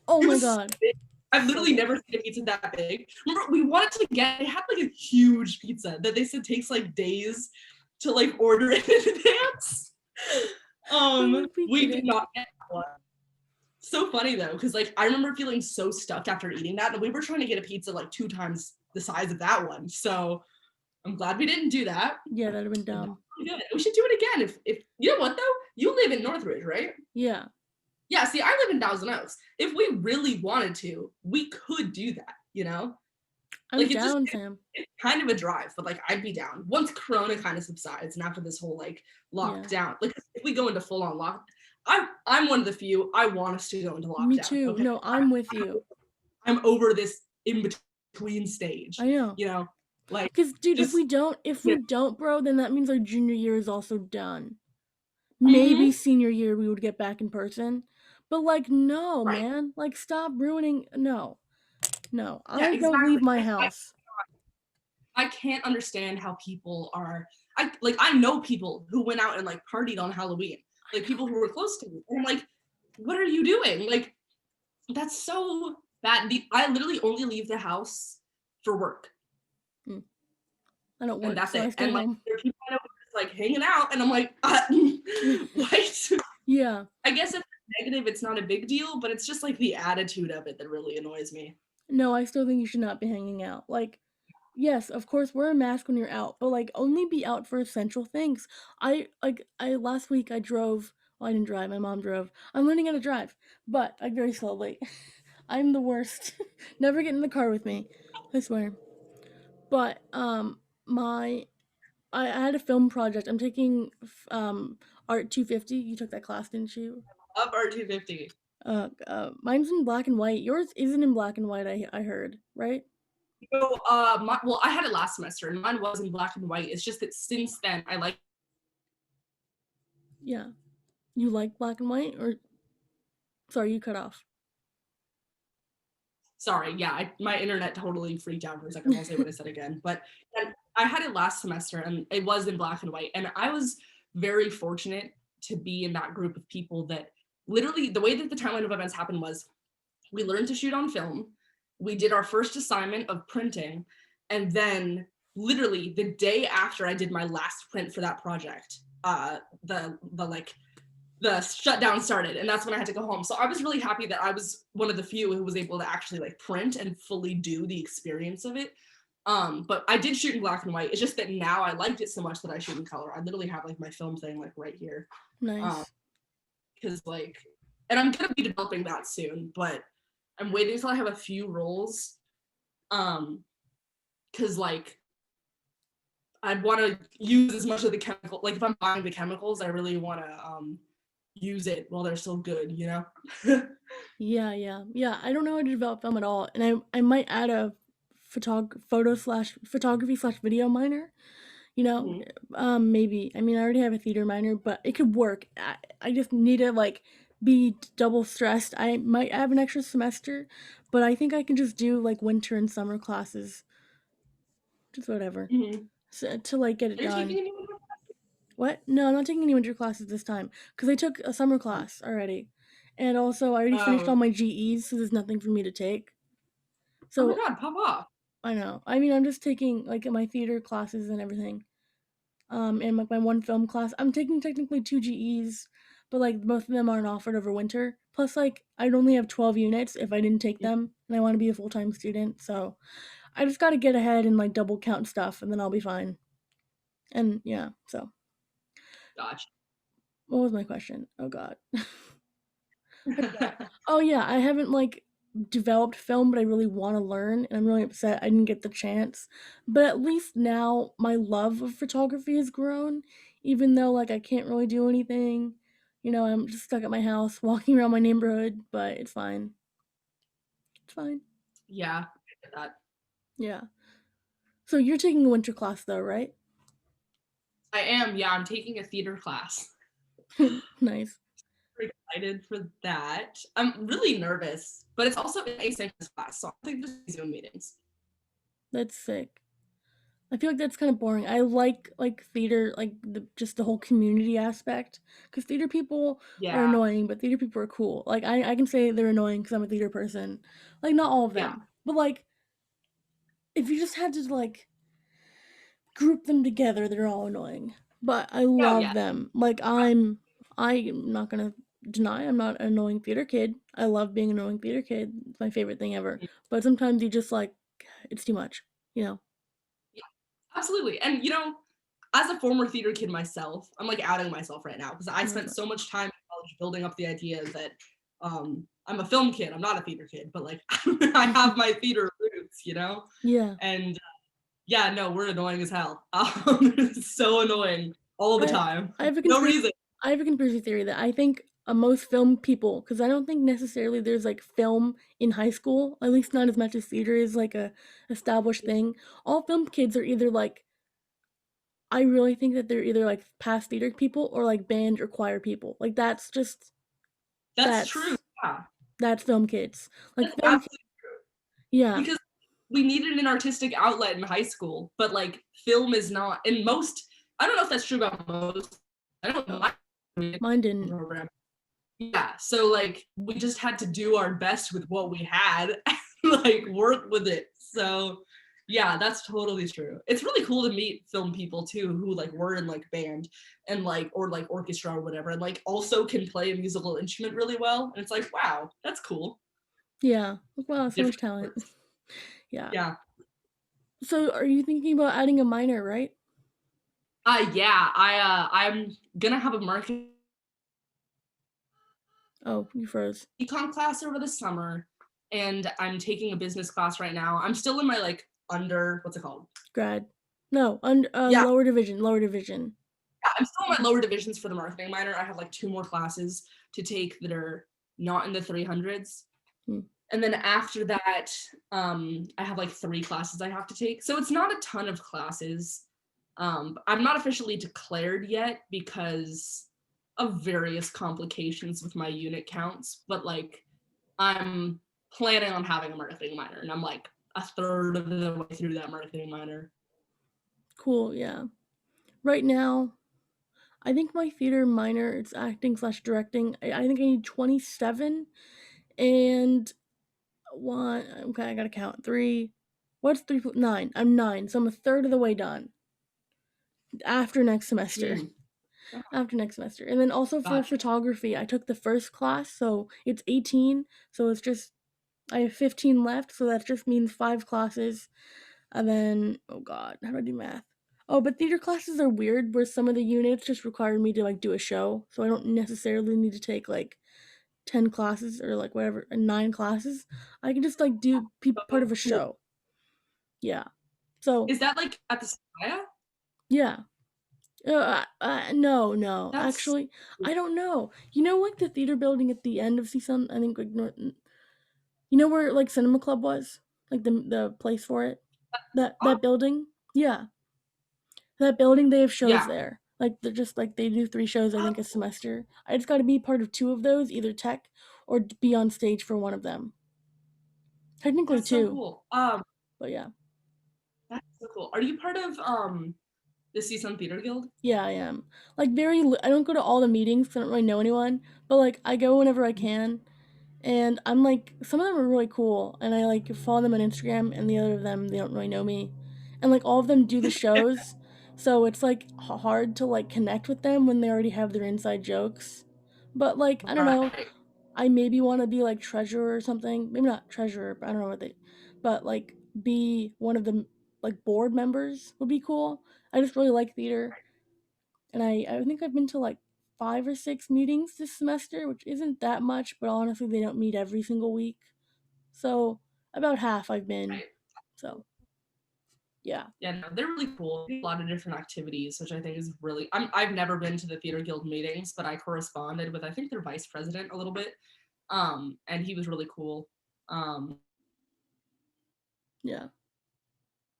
Oh it my was so god. big. I've So literally good. never seen a pizza that big. Remember, we wanted to get they had like a huge pizza that they said takes like days to like order in advance. Oh, we We did didn't. not get that one. So funny though, because like I remember feeling so stuffed after eating that, and we were trying to get a pizza like 2 times the size of that one. So I'm glad we didn't do that. Yeah, that'd have been But that dumb. was good. We should do it again. If you know what though, you live in Northridge, right? Yeah. Yeah. See, I live in Thousand Oaks. If we really wanted to, we could do that. You know, I'm like down, Sam. it's kind of a drive, but like I'd be down once Corona kind of subsides and after this whole like Yeah. lockdown. Like if we go into full on lock, I'm one of the few. I want us to go into Me lockdown. too. Okay, No, I'm with you. I'm over this in between stage. I know. You know, like 'Cause, dude, if just we don't if you we don't, bro, then that means our junior year is also done. know, Maybe senior year we would get back in person. But, like, no, right. man. Like, stop ruining no. No. Yeah, I don't leave exactly. my house. I can't understand how people are. I know people who went out and like partied on Halloween, I like know. people who were close to me. And I'm like, what are you doing? Like that's so bad. I literally only leave the house for work, Mm. I don't and work, that's so I it. stay And like home. there are people I know who are just like hanging out, and I'm like, what? Yeah. I guess if it's negative, it's not a big deal, but it's just like the attitude of it that really annoys me. No, I still think you should not be hanging out. Like, yes, of course, wear a mask when you're out, but, like, only be out for essential things. I last week I drove well, I didn't drive, my mom drove. I'm learning how to drive, but, like, very slowly. I'm the worst. Never get in the car with me, I swear. But, my I had a film project. I'm taking Art 250. You took that class, didn't you? Up R250. Mine's in black and white. Yours isn't in black and white, I heard, right? So, well, I had it last semester, and mine was in black and white. It's just that since then, I like. Yeah. You like black and white? Or sorry, you cut off. Sorry, yeah, my internet totally freaked out for a second. I'll say what I said again, but I had it last semester, and it was in black and white, and I was very fortunate to be in that group of people that literally the way that the timeline of events happened was we learned to shoot on film, we did our first assignment of printing, and then literally the day after I did my last print for that project, the shutdown started, and that's when I had to go home. So I was really happy that I was one of the few who was able to actually like print and fully do the experience of it. But I did shoot in black and white. It's just that now I liked it so much that I shoot in color. I literally have like my film thing like right here. Nice. Because like, and I'm gonna be developing that soon, but I'm waiting until I have a few roles. Because like I'd want to use as much of the chemical. Like if I'm buying the chemicals, I really want to use it while they're still good, you know? Yeah, yeah. Yeah, I don't know how to develop film at all. And I might add a photography/video minor, you know? Mhm. Maybe. I mean, I already have a theater minor, but it could work. I just need to like be double stressed. I might have an extra semester, but I think I can just do like winter and summer classes. Just whatever. Mhm. So, to like get it Are you taking done. any more? What? No, I'm not taking any winter classes this time because I took a summer class already. And also, I already finished all Oh, my GEs, so there's nothing for me to take. oh my So, God, pop off. I know. I mean, I'm just taking like my theater classes and everything. and like my one film class. I'm taking technically two GEs, but like both of them aren't offered over winter. Plus, like I'd only have 12 units if I didn't take them, and I want to be a full time student. So I just got to get ahead and like double count stuff, and then I'll be fine. And yeah, so Gotcha. what was my question? Oh God. Oh yeah, I haven't like developed film, but I really want to learn, and I'm really upset I didn't get the chance. But at least now my love of photography has grown, even though like I can't really do anything. You know, I'm just stuck at my house, walking around my neighborhood, but it's fine. It's fine. Yeah, I get that. Yeah. So you're taking a winter class though, right? I am. Yeah, I'm taking a theater class. Nice. Very excited for that. I'm really nervous, but it's also an asynchronous class, so I think just Zoom meetings. That's sick. I feel like that's kind of boring. I like theater, like just the whole community aspect, because theater people are Yeah, annoying, but theater people are cool. Like I can say they're annoying because I'm a theater person. Like not all of yeah, them, but like if you just had to like group them together, they're all annoying. But I oh love yeah, them. Like I'm not gonna deny I'm not an annoying theater kid. I love being an annoying theater kid. It's my favorite thing ever. But sometimes you just like it's too much, you know. yeah, absolutely. And as a former theater kid myself, I'm like outing myself right now because I Oh my spent god. so much time in college building up the idea that I'm a film kid. I'm not a theater kid, but like I have my theater roots. Yeah. And yeah, no, we're annoying as hell. It's so annoying all the I time. I have a No conspiracy reason. I have a conspiracy theory that I think most film people, because I don't think necessarily there's like film in high school, at least not as much as theater is like a established thing. All film kids are either like I really think that they're either like past theater people or like band or choir people. Like That's true. that's Yeah, that's film kids. Like that's film absolutely yeah, because we needed an artistic outlet in high school, but like film is not in most. I don't know if that's true about most. I don't know my mine didn't. program. Yeah, so like we just had to do our best with what we had, and, like work with it. So yeah, that's totally true. It's really cool to meet film people too who like were in like band and like or like orchestra or whatever and like also can play a musical instrument really well. And it's like, wow, that's cool. Yeah. Wow, so much Different talent. words. Yeah. Yeah. So are you thinking about adding a minor, right? Yeah, I'm gonna have a marketing Oh, you froze. econ class over the summer and I'm taking a business class right now. I'm still in my like under what's it called? Grad. No, Yeah, lower division, lower division. I'm still in my lower divisions for the marketing minor. I have like two more classes to take that are not in the 300s. Hmm. And then after that, I have like three classes I have to take. So it's not a ton of classes. I'm not officially declared yet because of various complications with my unit counts, but like I'm planning on having a marketing minor and I'm like a third of the way through that marketing minor. Cool, yeah. Right now, I think my theater minor, it's acting slash directing. I think I need 27 and one. Okay, I gotta count. Three. What's three? Nine. I'm nine, so I'm a third of the way done after next semester. Mm, After next semester. And then also for gotcha. photography, I took the first class, so it's 18. So it's just, I have 15 left, so that just means five classes. And then, oh god, how do I do math? Oh, but theater classes are weird where some of the units just require me to like do a show. So I don't necessarily need to take like 10 classes or like whatever, 9 classes. I can just like be part So of a cool. show. Yeah. So, Is that like at the Sky? yeah. No, no. That's Actually, I don't know. You know, like the theater building at the end of CSUN, I think like you know where like Cinema Club was? Like the place for it? oh, That building? Yeah. That building, they have shows yeah. there. Like they're just like they do 3 shows I think a Oh, semester. I just got to be part of two of those, either tech or be on stage for one of them. Technically that's so two, cool. but yeah, That's so cool. Are you part of the CSUN Theater Guild? yeah I am. Like I don't go to all the meetings 'cause I don't really know anyone, but like I go whenever I can, and I'm like some of them are really cool, and I like follow them on Instagram, and the other of them they don't really know me, and like all of them do the shows, So it's like hard to like connect with them when they already have their inside jokes. But like I don't know, Right. I maybe want to be like treasurer or something. Maybe not treasurer, but I don't know what they. But like be one of the like board members would be cool. I just really like theater, and I think I've been to like 5 or 6 meetings this semester, which isn't that much, but honestly they don't meet every single week. So about half I've been. Right. So yeah. Yeah, no, they're really cool. A lot of different activities, which I think is really. I've never been to the theater guild meetings, but I corresponded with I think their vice president a little bit, and he was really cool. Um, Yeah.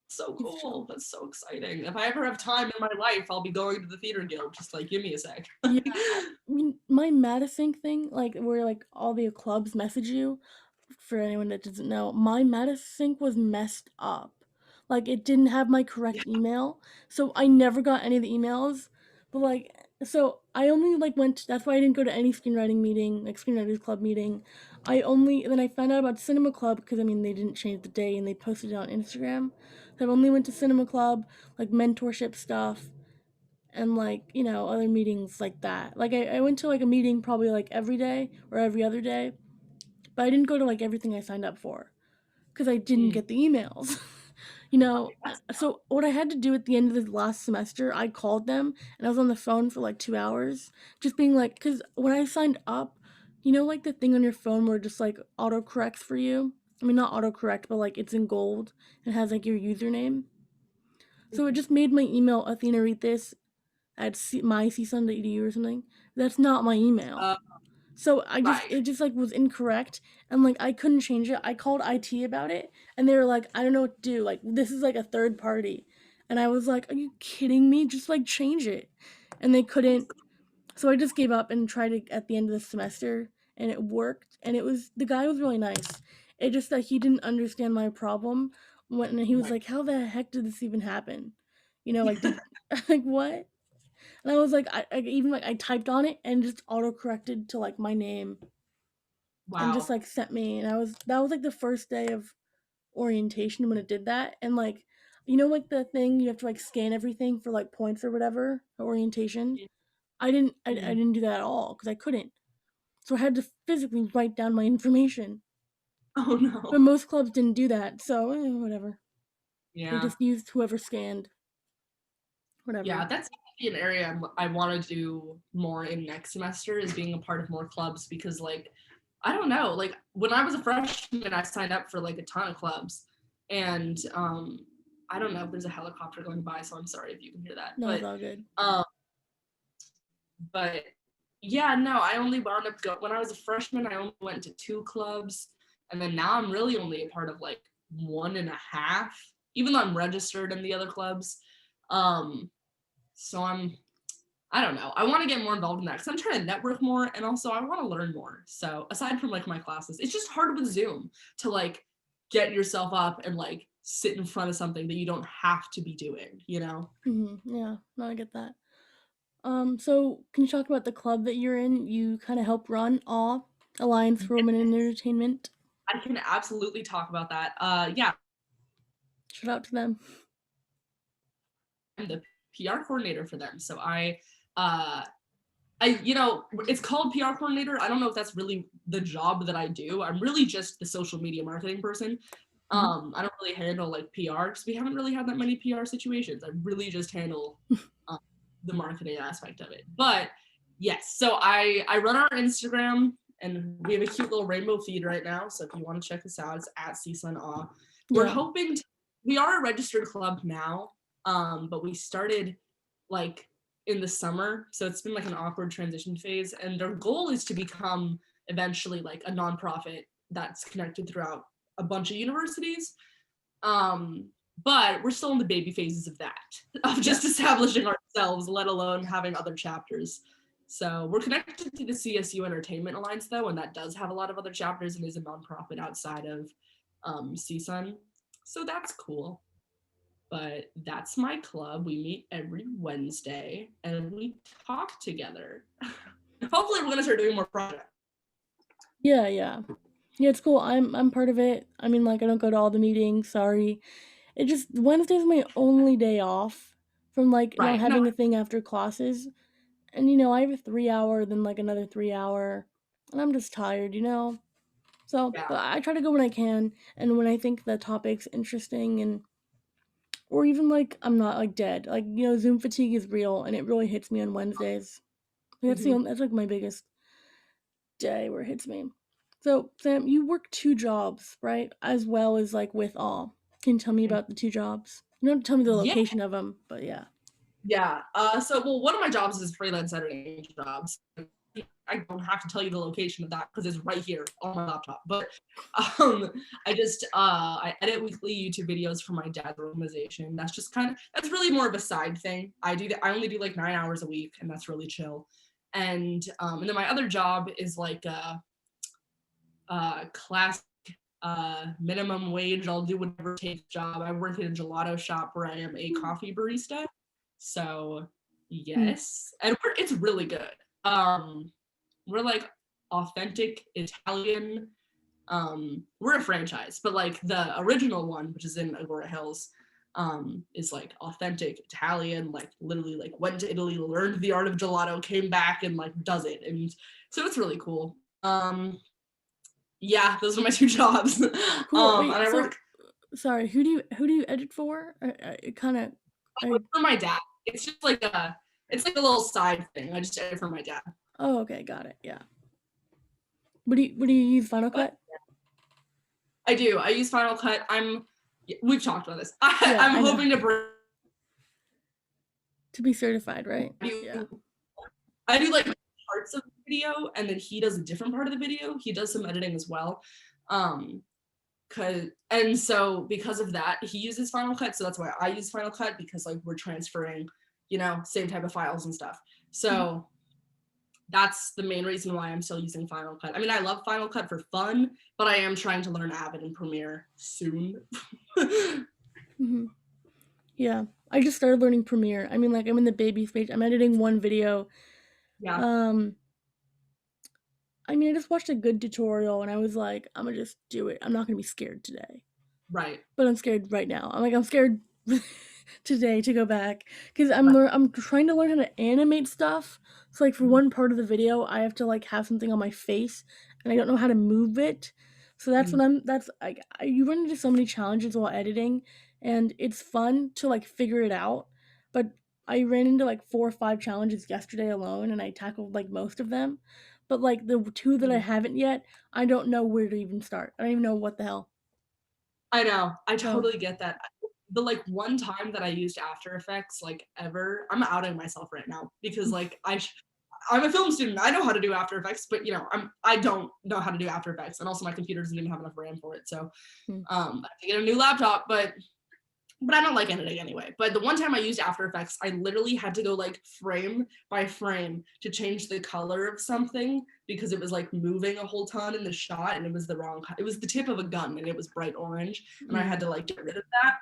so It's cool. chill. That's so exciting. If I ever have time in my life, I'll be going to the theater guild. Just like give me a sec. Yeah, I mean, my Madison thing, like where like all the clubs message you, for anyone that doesn't know, my Madison was messed up. Like it didn't have my correct email, so I never got any of the emails. But like, so I only like went. That's why I didn't go to any screenwriting meeting, like screenwriters club meeting. I only then I found out about cinema club because I mean they didn't change the day and they posted it on Instagram. So I've only went to cinema club, like mentorship stuff and like other meetings like that. Like I went to like a meeting probably like every day or every other day, but I didn't go to like everything I signed up for because I didn't Mm, get the emails. you know that's so what I had to do at the end of the last semester, I called them and I was on the phone for like 2 hours just being like, because when I signed up, like the thing on your phone where it just like autocorrects for you. I mean, not autocorrect, but like it's in gold and has like your username. So it just made my email athenarethispodcasts at mycsun.edu or something. That's not my email. uh, So right. it just like was incorrect, and like I couldn't change it. I called IT about it, and they were like, I don't know what to do. Like this is like a third party, and I was like, are you kidding me? Just like change it, and they couldn't. So I just gave up and tried it at the end of the semester, and it worked. And the guy was really nice. It just that he didn't understand my problem when he was Right. like, how the heck did this even happen? Like did like what? And I was like, I even like I typed on it and just auto corrected to like my name and just Wow. like sent me. And that was like the first day of orientation when it did that. And like, like the thing you have to like scan everything for like points or whatever at orientation. I Mm. didn't do that at all because I couldn't. So I had to physically write down my information. Oh But no. most clubs didn't do that, so whatever. They Yeah. just used whoever scanned Yeah, whatever. that's definitely an area I want to do more in next semester is being a part of more clubs because like I don't know, like when I was a freshman I signed up for like a ton of clubs and I don't know if there's a helicopter going by so I'm sorry if you can hear that. No, it's all good. Um but yeah, no, I only wound up when I was a freshman I only went to 2 clubs and then now I'm really only a part of like 1.5 even though I'm registered in the other clubs. Um so I don't know. I want to get more involved in that because I'm trying to network more and also I want to learn more. So aside from like my classes, it's just hard with Zoom to like get yourself up and like sit in front of something that you don't have to be doing, you know? Yeah, no, I get that. So can you talk about the club that you're in? You kind of help run Awe, Alliance for Women in Entertainment. I can absolutely talk about that. Yeah, Shout out to them. I'm the PR coordinator for them. So uh it's called PR coordinator. I don't know if that's really the job that I do. I'm really just the social media marketing person. Mhm. I don't really handle like PR because we haven't really had that many PR situations. I really just handle um, the marketing aspect of it. But yes, so I run our Instagram and we have a cute little rainbow feed right now. So if you want to check this out, it's at CSUNAW. We're Yeah. hoping we are a registered club now, but we started like in the summer. So it's been like an awkward transition phase. And our goal is to become eventually like a nonprofit that's connected throughout a bunch of universities. Um, but we're still in the baby phases of that, of Yeah. just establishing ourselves, let alone having other chapters. So we're connected to the CSU Entertainment Alliance, though, and that does have a lot of other chapters and is a nonprofit outside of CSUN. So that's cool. But that's my club. We meet every Wednesday and we talk together. Hopefully, we're gonna start doing more projects. Yeah, yeah. Yeah, it's cool. I'm part of it. I mean, like I don't go to all the meetings, sorry. It just Wednesday's my only day off from like not Right. No. having a thing after classes. And you know, I have a 3 hour, then like another 3 hour, and I'm just tired, you know? So, Yeah. but I try to go when I can, and when I think the topic's interesting, and or even like I'm not like dead. Like, you know, Zoom fatigue is real, and it really hits me on Wednesdays. Mhm. That's like my biggest day where it hits me. So, Sam, you work 2 jobs, right? As well as like with all. Can you tell me about the 2 jobs? You don't have to tell me the Yeah. location of them, but yeah. Yeah. Well, one of my jobs is freelance editing jobs. I don't have to tell you the location of that because it's right here on my laptop. But um, I edit weekly YouTube videos for my dad's organization. That's really more of a side thing. I only do like 9 hours a week, and that's really chill. And then my other job is like a classic minimum wage. I'll do whatever it takes job. I work at a gelato shop where I am a coffee barista. So Hmm. yes, and it's really good. We're like authentic Italian. We're a franchise, but like the original one, which is in Agora Hills, is like authentic Italian. Like literally, like went to Italy, learned the art of gelato, came back and like does it, and so it's really cool. Yeah, those are my 2 jobs. Cool. And Wait, I so work sorry, who do you edit for? It kind of I for my dad. It's like a little side thing. I just edit for my dad. Oh, okay, got it. Yeah. What do you use Final But Cut? I do. I use Final Cut. We've talked about this. Yeah, I'm I know. hoping to bring To be certified, right? I Yeah. do I do like parts of the video, and then he does a different part of the video. He does some editing as well. Um, because of that, he uses Final Cut, so that's why I use Final Cut, because like we're transferring, same type of files and stuff. Mhm. So that's the main reason why I'm still using Final Cut. I mean, I love Final Cut for fun, but I am trying to learn Avid and Premiere soon. Mhm. Yeah. I just started learning Premiere. I mean, like I'm in the baby stage. I'm editing one video. Yeah, Um, I mean, I just watched a good tutorial and I was like, I'm gonna just do it. I'm not gonna be scared today. right. But I'm scared right now. I'm scared today to go back because Right. I'm trying to learn how to animate stuff. So like for one part of the video, I have to like have something on my face, and I don't know how to move it. So that's Mhm. what I'm. That's like you run into so many challenges while editing, and it's fun to like figure it out. But I ran into like 4 or 5 challenges yesterday alone, and I tackled like most of them. But like the two that I Mhm. haven't yet, I don't know where to even start. I don't even know what the hell. I know. I So. totally get that. The like one time that I used After Effects like ever, I'm outing myself right now because like I'm a film student. I know how to do After Effects, but I don't know how to do After Effects, and also my computer doesn't even have enough RAM for it. So I have to get a new laptop, but I don't like editing anyway. But the one time I used After Effects, I literally had to go like frame by frame to change the color of something because it was like moving a whole ton in the shot, and it was it was the tip of a gun and it was bright orange, and I had to like get rid of that.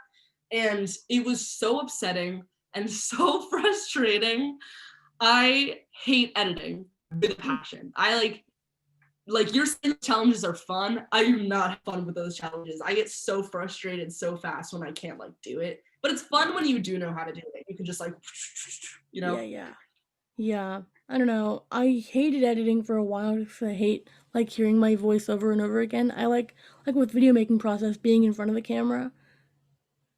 And it was so upsetting and so frustrating. I hate editing with a passion. I like you're saying challenges are fun. I do not have fun with those challenges. I get so frustrated so fast when I can't like do it. But it's fun when you do know how to do it. You can just like, Yeah, yeah. Yeah. I don't know. I hated editing for a while because I hate like hearing my voice over and over again. I like with video making process being in front of the camera.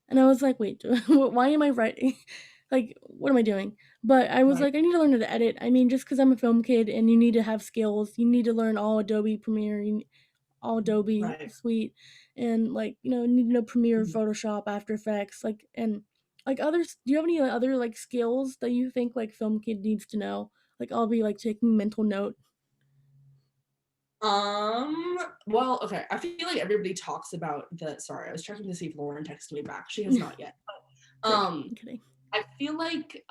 And I was like, wait, why am I writing? Like, what am I doing? But I was Right, like, I need to learn how to edit. I mean, just because I'm a film kid and you need to have skills, you need to learn all Adobe Premiere, all Adobe right. Suite, and like, you know, need to know Premiere, Mhm. Photoshop, After Effects, like, and like others. Do you have any other like skills that you think like film kid needs to know? Like, I'll be like taking mental note. Well, okay. I feel like everybody talks about sorry, I was checking to see if Lauren texted me back. She has not yet. Great. Um, I'm kidding. I feel like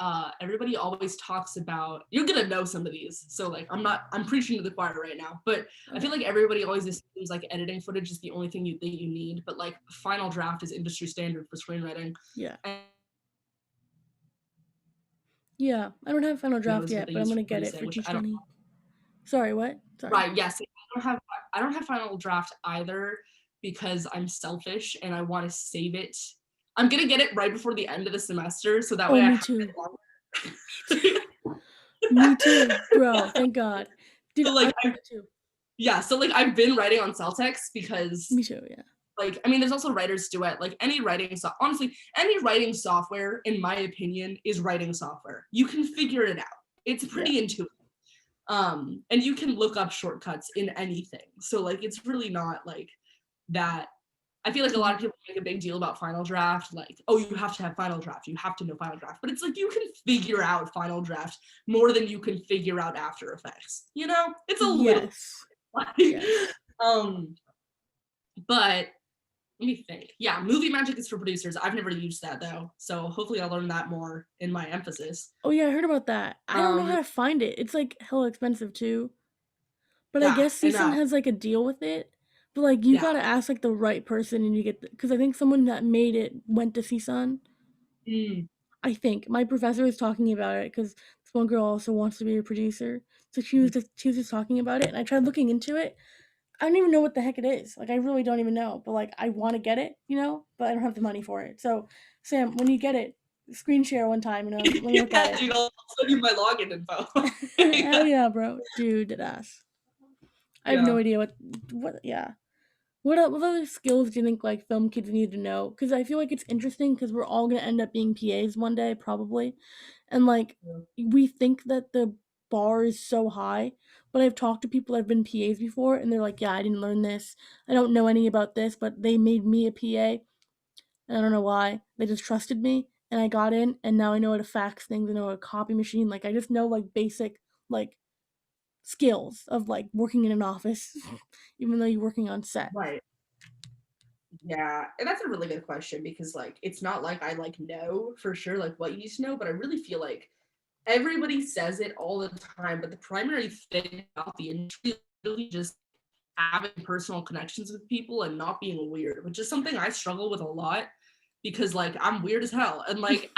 everybody always talks about you're gonna know some of these. So like I'm preaching to the choir right now, but I feel Okay. like everybody always assumes like editing footage is the only thing that you need, but like Final Draft is industry standard for screenwriting. Yeah. And Yeah. I don't have Final Draft knows what yet, they but I'm use for gonna get it releasing, for which I don't. T20. Sorry, what? Sorry. Right, yes. I don't have Final Draft either because I'm selfish and I want to save it I'm gonna get it right before the end of the semester, so that way Oh, I me have too. Me it too. Me too, bro. Thank God. Dude, so I like want I that too. yeah, so like I've been writing on Celtex because Me too, yeah. like I mean there's also writer's duet. Like any writing honestly, any writing software, in my opinion, is writing software. You can figure it out. It's Yeah. pretty intuitive. And you can look up shortcuts in anything. So like it's really not like that. I feel like a lot Mhm. of people make a big deal about Final Draft, like, oh, you have to have Final Draft, you have to know Final Draft. But it's like you can figure out Final Draft more than you can figure out After Effects. You know, it's a little Yes. like, Yes. um, but let me think. Yeah, movie magic is for producers. I've never used that though, so hopefully I'll learn that more in my emphasis. Oh, yeah, I heard about that. I don't know how Um, to find it. It's, like, hella expensive too. But I yeah, guess and CSUN has, like, a deal with it. But, like, you yeah, gotta ask, like, the right person and you get because I think someone that made it went to CSUN. mm, I think. My professor was talking about it because this one girl also wants to be a producer. So she was just talking about it, and I tried looking into it. I don't even know what the heck it is. Like, I really don't even know. But, like, I want to get it, but I don't have the money for it. So, Sam, when you get it, screen share one time, let me look yeah, at it. dude, I'll send you my login info. Hell yeah, bro. Dude, ass. I have no Yeah. idea yeah. What other skills do you think like film kids need to know? Because I feel like it's interesting because we're all gonna end up being PAs one day probably, and like we think that the bar is so high, but I've talked to people that have been PAs before, and they're like, yeah, I didn't learn this, I don't know any about this, but they made me a PA, and I don't know why. They just trusted me, and I got in, and now I know how to fax things, I know a copy machine, like I just know like basic like skills of like working in an office, even though you're working on set. Right. Yeah, and that's a really good question because like it's not like I like know for sure like what you need to know, but I really feel like everybody says it all the time, but the primary thing about the industry is really just having personal connections with people and not being weird, which is something I struggle with a lot because like I'm weird as hell and like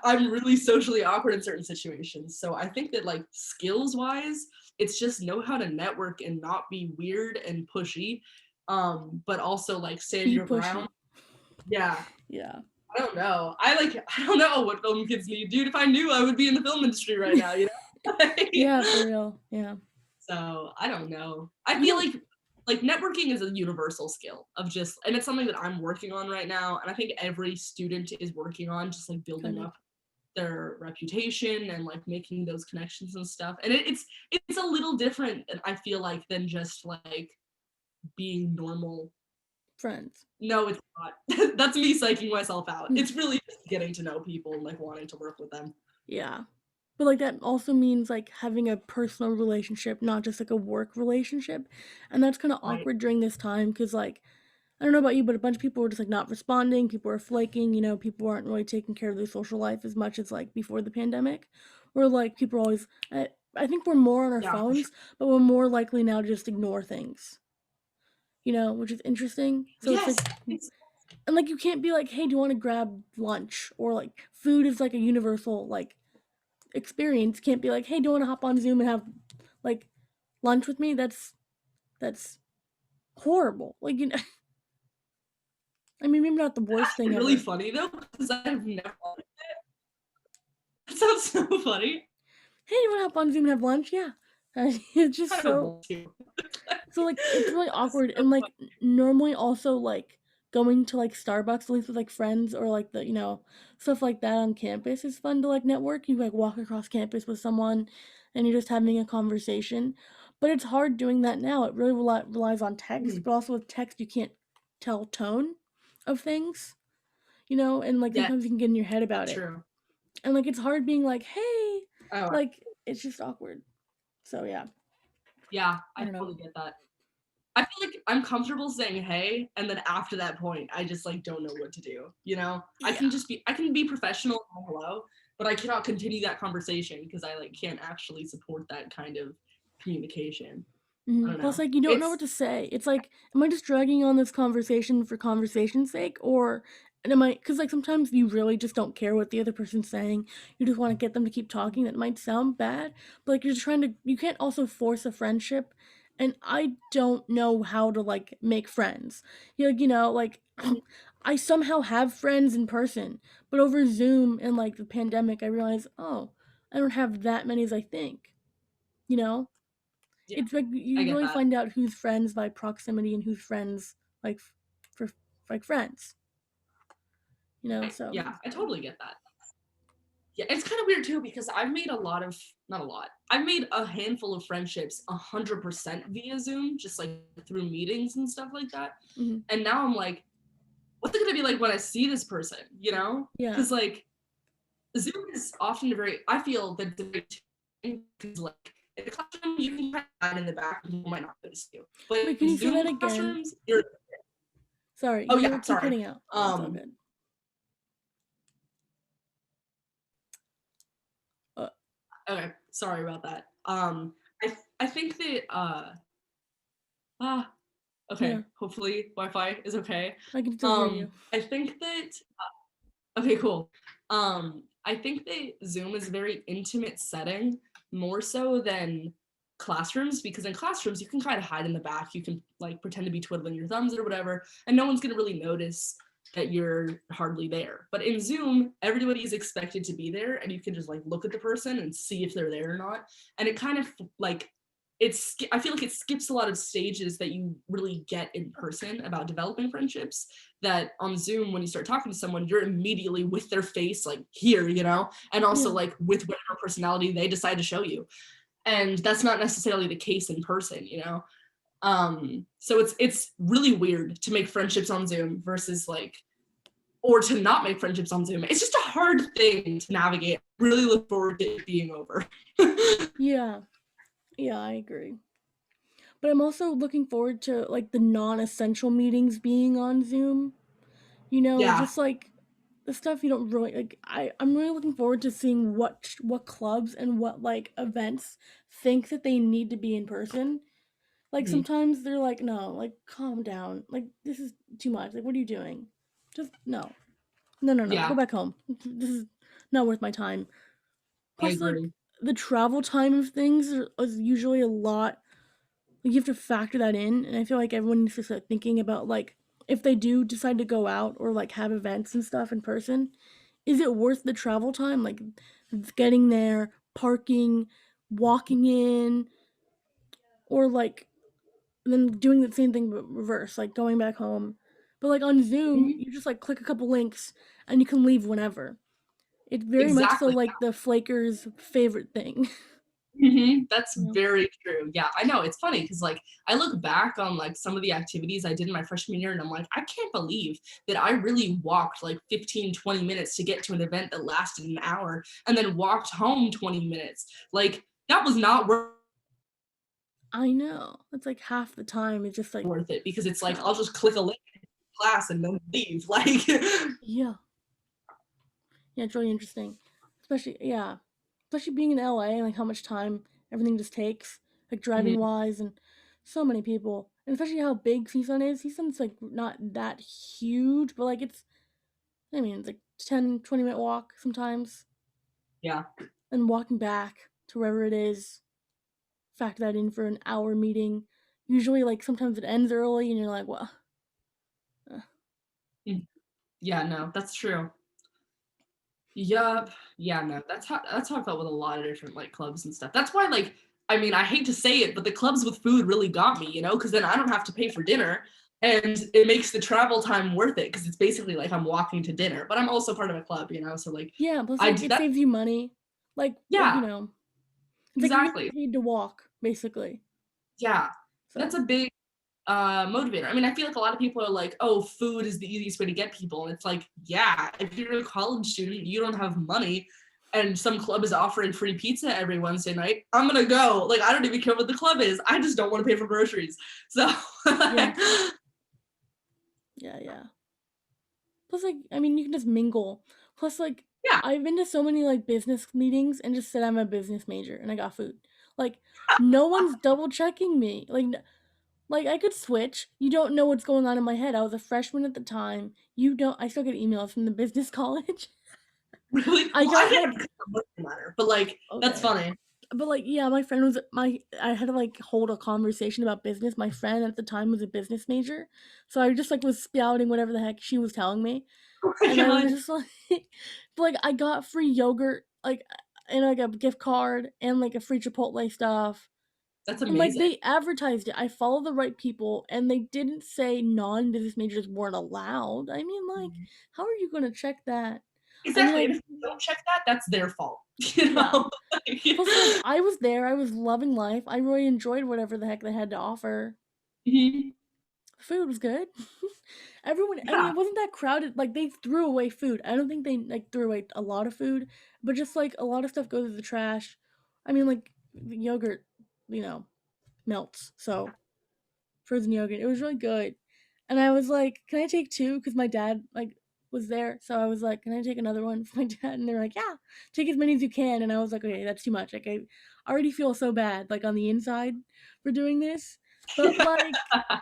I'm really socially awkward in certain situations. So I think that like skills wise, it's just know how to network and not be weird and pushy, but also like stand Be your ground. pushy. Yeah, Yeah. I don't know. I don't know what film kids need, dude. If I knew, I would be in the film industry right now. You know. Yeah, for real. Yeah. So I don't know. I You feel know, like networking is a universal skill of just, and it's something that I'm working on right now, and I think every student is working on just like building kind of. up their reputation and like making those connections and stuff. And it's a little different, I feel like, than just like being normal. Friends. No, it's not. That's me psyching myself out. Mm, It's really just getting to know people and like wanting to work with them. yeah. But like that also means like having a personal relationship, not just like a work relationship. And that's kind of Right. awkward during this time because like I don't know about you, but a bunch of people were just like not responding. People are flaking. People aren't really taking care of their social life as much as like before the pandemic. Where like people are always, I think we're more on our Yeah, for sure. phones, but we're more likely now to just ignore things. Which is interesting. So it's Yes. like, and like you can't be like, hey, do you want to grab lunch? Or like food is like a universal like experience. Can't be like, hey, do you want to hop on Zoom and have like lunch with me? That's horrible. Like I mean, maybe not the worst thing Really ever. funny though, because I've never. That sounds so funny. Hey, you want to hop on Zoom and have lunch? Yeah. It's just Kind of so want to. it's really That's awkward so and like funny. normally also like going to like Starbucks at least with like friends or like the stuff like that on campus is fun to like network. You like walk across campus with someone and you're just having a conversation. But it's hard doing that now. It really relies on text, Mhm. but also with text you can't tell tone of things, and like Yeah, sometimes you can get in your head about it. true. And like it's hard being like, "Hey," Oh, like it's just awkward. So yeah, yeah, I I don't know. totally get that. I feel like I'm comfortable saying hey, and then after that point, I just like don't know what to do. You know, Yeah. I can be professional, hello, but I cannot continue that conversation because I like can't actually support that kind of communication. I don't Plus, know. like, you don't know It's what to say. It's like, am I just dragging on this conversation for conversation's sake, or and am I? Because like sometimes you really just don't care what the other person's saying. You just want to get them to keep talking. That might sound bad, but like you're just trying to. You can't also force a friendship, and I don't know how to like make friends. Like I somehow have friends in person, but over Zoom and like the pandemic, I realized, oh, I don't have that many as I think. You know, Yeah, it's like I you get really that. find out who's friends by proximity and who's friends like for like friends. So Yeah, I totally get that. Yeah, it's kind of weird too because I've made a lot of, not a lot, I've made a handful of friendships 100% via Zoom, just like through meetings and stuff like that. mhm. And now I'm like, what's it gonna be like when I see this person, you know? Yeah. Because like Zoom is often a very, I feel that because like in the classroom you can kind of hide in the back and people might not notice you. But Wait, can in you say that Zoom again? classrooms, you're, Sorry, oh you yeah, keep sorry. cutting out. It's all good. Uh, Okay, sorry about that. I think that ah yeah, okay, hopefully Wi-Fi is okay. I can still hear you. I think that okay, cool. I think that Zoom is a very intimate setting, more so than classrooms, because in classrooms you can kind of hide in the back. You can like pretend to be twiddling your thumbs or whatever, and no one's gonna really notice that you're hardly there. But in Zoom, everybody is expected to be there, and you can just like look at the person and see if they're there or not. And it kind of like I feel like it skips a lot of stages that you really get in person about developing friendships, that on Zoom, when you start talking to someone, you're immediately with their face, like here, you know, and also Yeah, like with whatever personality they decide to show you. And that's not necessarily the case in person, you know? So it's really weird to make friendships on Zoom versus like, or to not make friendships on Zoom. It's just a hard thing to navigate. Really look forward to it being over. yeah, yeah, I agree. But I'm also looking forward to like the non-essential meetings being on Zoom. Yeah. Just like the stuff you don't really like. I'm really looking forward to seeing what clubs and what like events think that they need to be in person. Like Mhm. sometimes they're like, no, like calm down. Like this is too much. Like what are you doing? Just no. No, no, no. Go Yeah, back home. This is not worth my time. I Plus like agree. the travel time of things is usually a lot. Like, you have to factor that in, and I feel like everyone needs to start thinking about like if they do decide to go out or like have events and stuff in person, is it worth the travel time? Like getting there, parking, walking in, or like then doing the same thing but reverse, like going back home. But like on Zoom, Mhm. you just like click a couple links and you can leave whenever. It's very much so Exactly. like the flaker's favorite thing. That's Yeah. very true. Yeah, I know. It's funny because like I look back on like some of the activities I did in my freshman year and I'm like, I can't believe that I really walked like 15, 20 minutes to get to an event that lasted an hour and then walked home 20 minutes. Like that was not I know. It's like half the time it's just like worth it because it's like I'll travel. just click a link in class and then leave. Like Yeah. Yeah, it's really interesting. Especially yeah. Especially being in LA and like how much time everything just takes, like driving Mhm. wise and so many people. And especially how big Season is. Season's like not that huge, but like it's like 10-20 minute walk sometimes. Yeah. And walking back to wherever it is, factor that in for an hour meeting. Usually like sometimes it ends early and you're like, well, uh, Mm. Yeah, no, that's true. Yup. Yeah, no, that's how I felt with a lot of different like clubs and stuff. That's why like I mean, I hate to say it, but the clubs with food really got me, you know, because then I don't have to pay for dinner and it makes the travel time worth it because it's basically like I'm walking to dinner, but I'm also part of a club, you know, so like yeah, plus I like do it that. saves you money. Yeah, It's like you're getting exactly. paid to walk, basically. Yeah. That's So a big motivator. I mean, I feel like a lot of people are like, oh, food is the easiest way to get people. And it's like, yeah, if you're a college student, you don't have money, and some club is offering free pizza every Wednesday night, I'm gonna go. Like, I don't even care what the club is. I just don't want to pay for groceries. So, yeah, like, yeah, yeah. Plus, like, I mean, you can just mingle. Plus, like, yeah, I've been to so many like business meetings and just said I'm a business major and I got food. Like, no one's double checking me. Like I could switch. You don't know what's going on in my head. I was a freshman at the time. You don't. I still get emails from the business college. really. I Well, I got get like it because I'm a matter, but like, that's okay. funny. But like, yeah, my friend was I had to like hold a conversation about business. My friend at the time was a business major, so I just like was spouting whatever the heck she was telling me, Oh my and I was god. just like, but like I got free yogurt, like, and like a gift card and like a free Chipotle stuff. That's And like amazing. they advertised it. I followed the right people and they didn't say non-business majors weren't allowed. I mean, like, how are you gonna check that? I mean, Exactly. I And if you don't check that, that's their fault. You yeah. know? Like, Plus, like, I was there. I was loving life. I really enjoyed whatever the heck they had to offer. mhm. The food was good. Everyone, I mean, Yeah. it wasn't that crowded. Like, they threw away food. I don't think they like threw away a lot of food, but just like a lot of stuff goes to the trash. I mean, like the yogurt, you know, melts. So frozen yogurt. It was really good. And I was like, "Can I take two?" Because my dad like was there, so I was like, "Can I take another one for my dad?" And they're like, "Yeah, take as many as you can." And I was like, "Okay, that's too much. Like I already feel so bad like on the inside for doing this." But like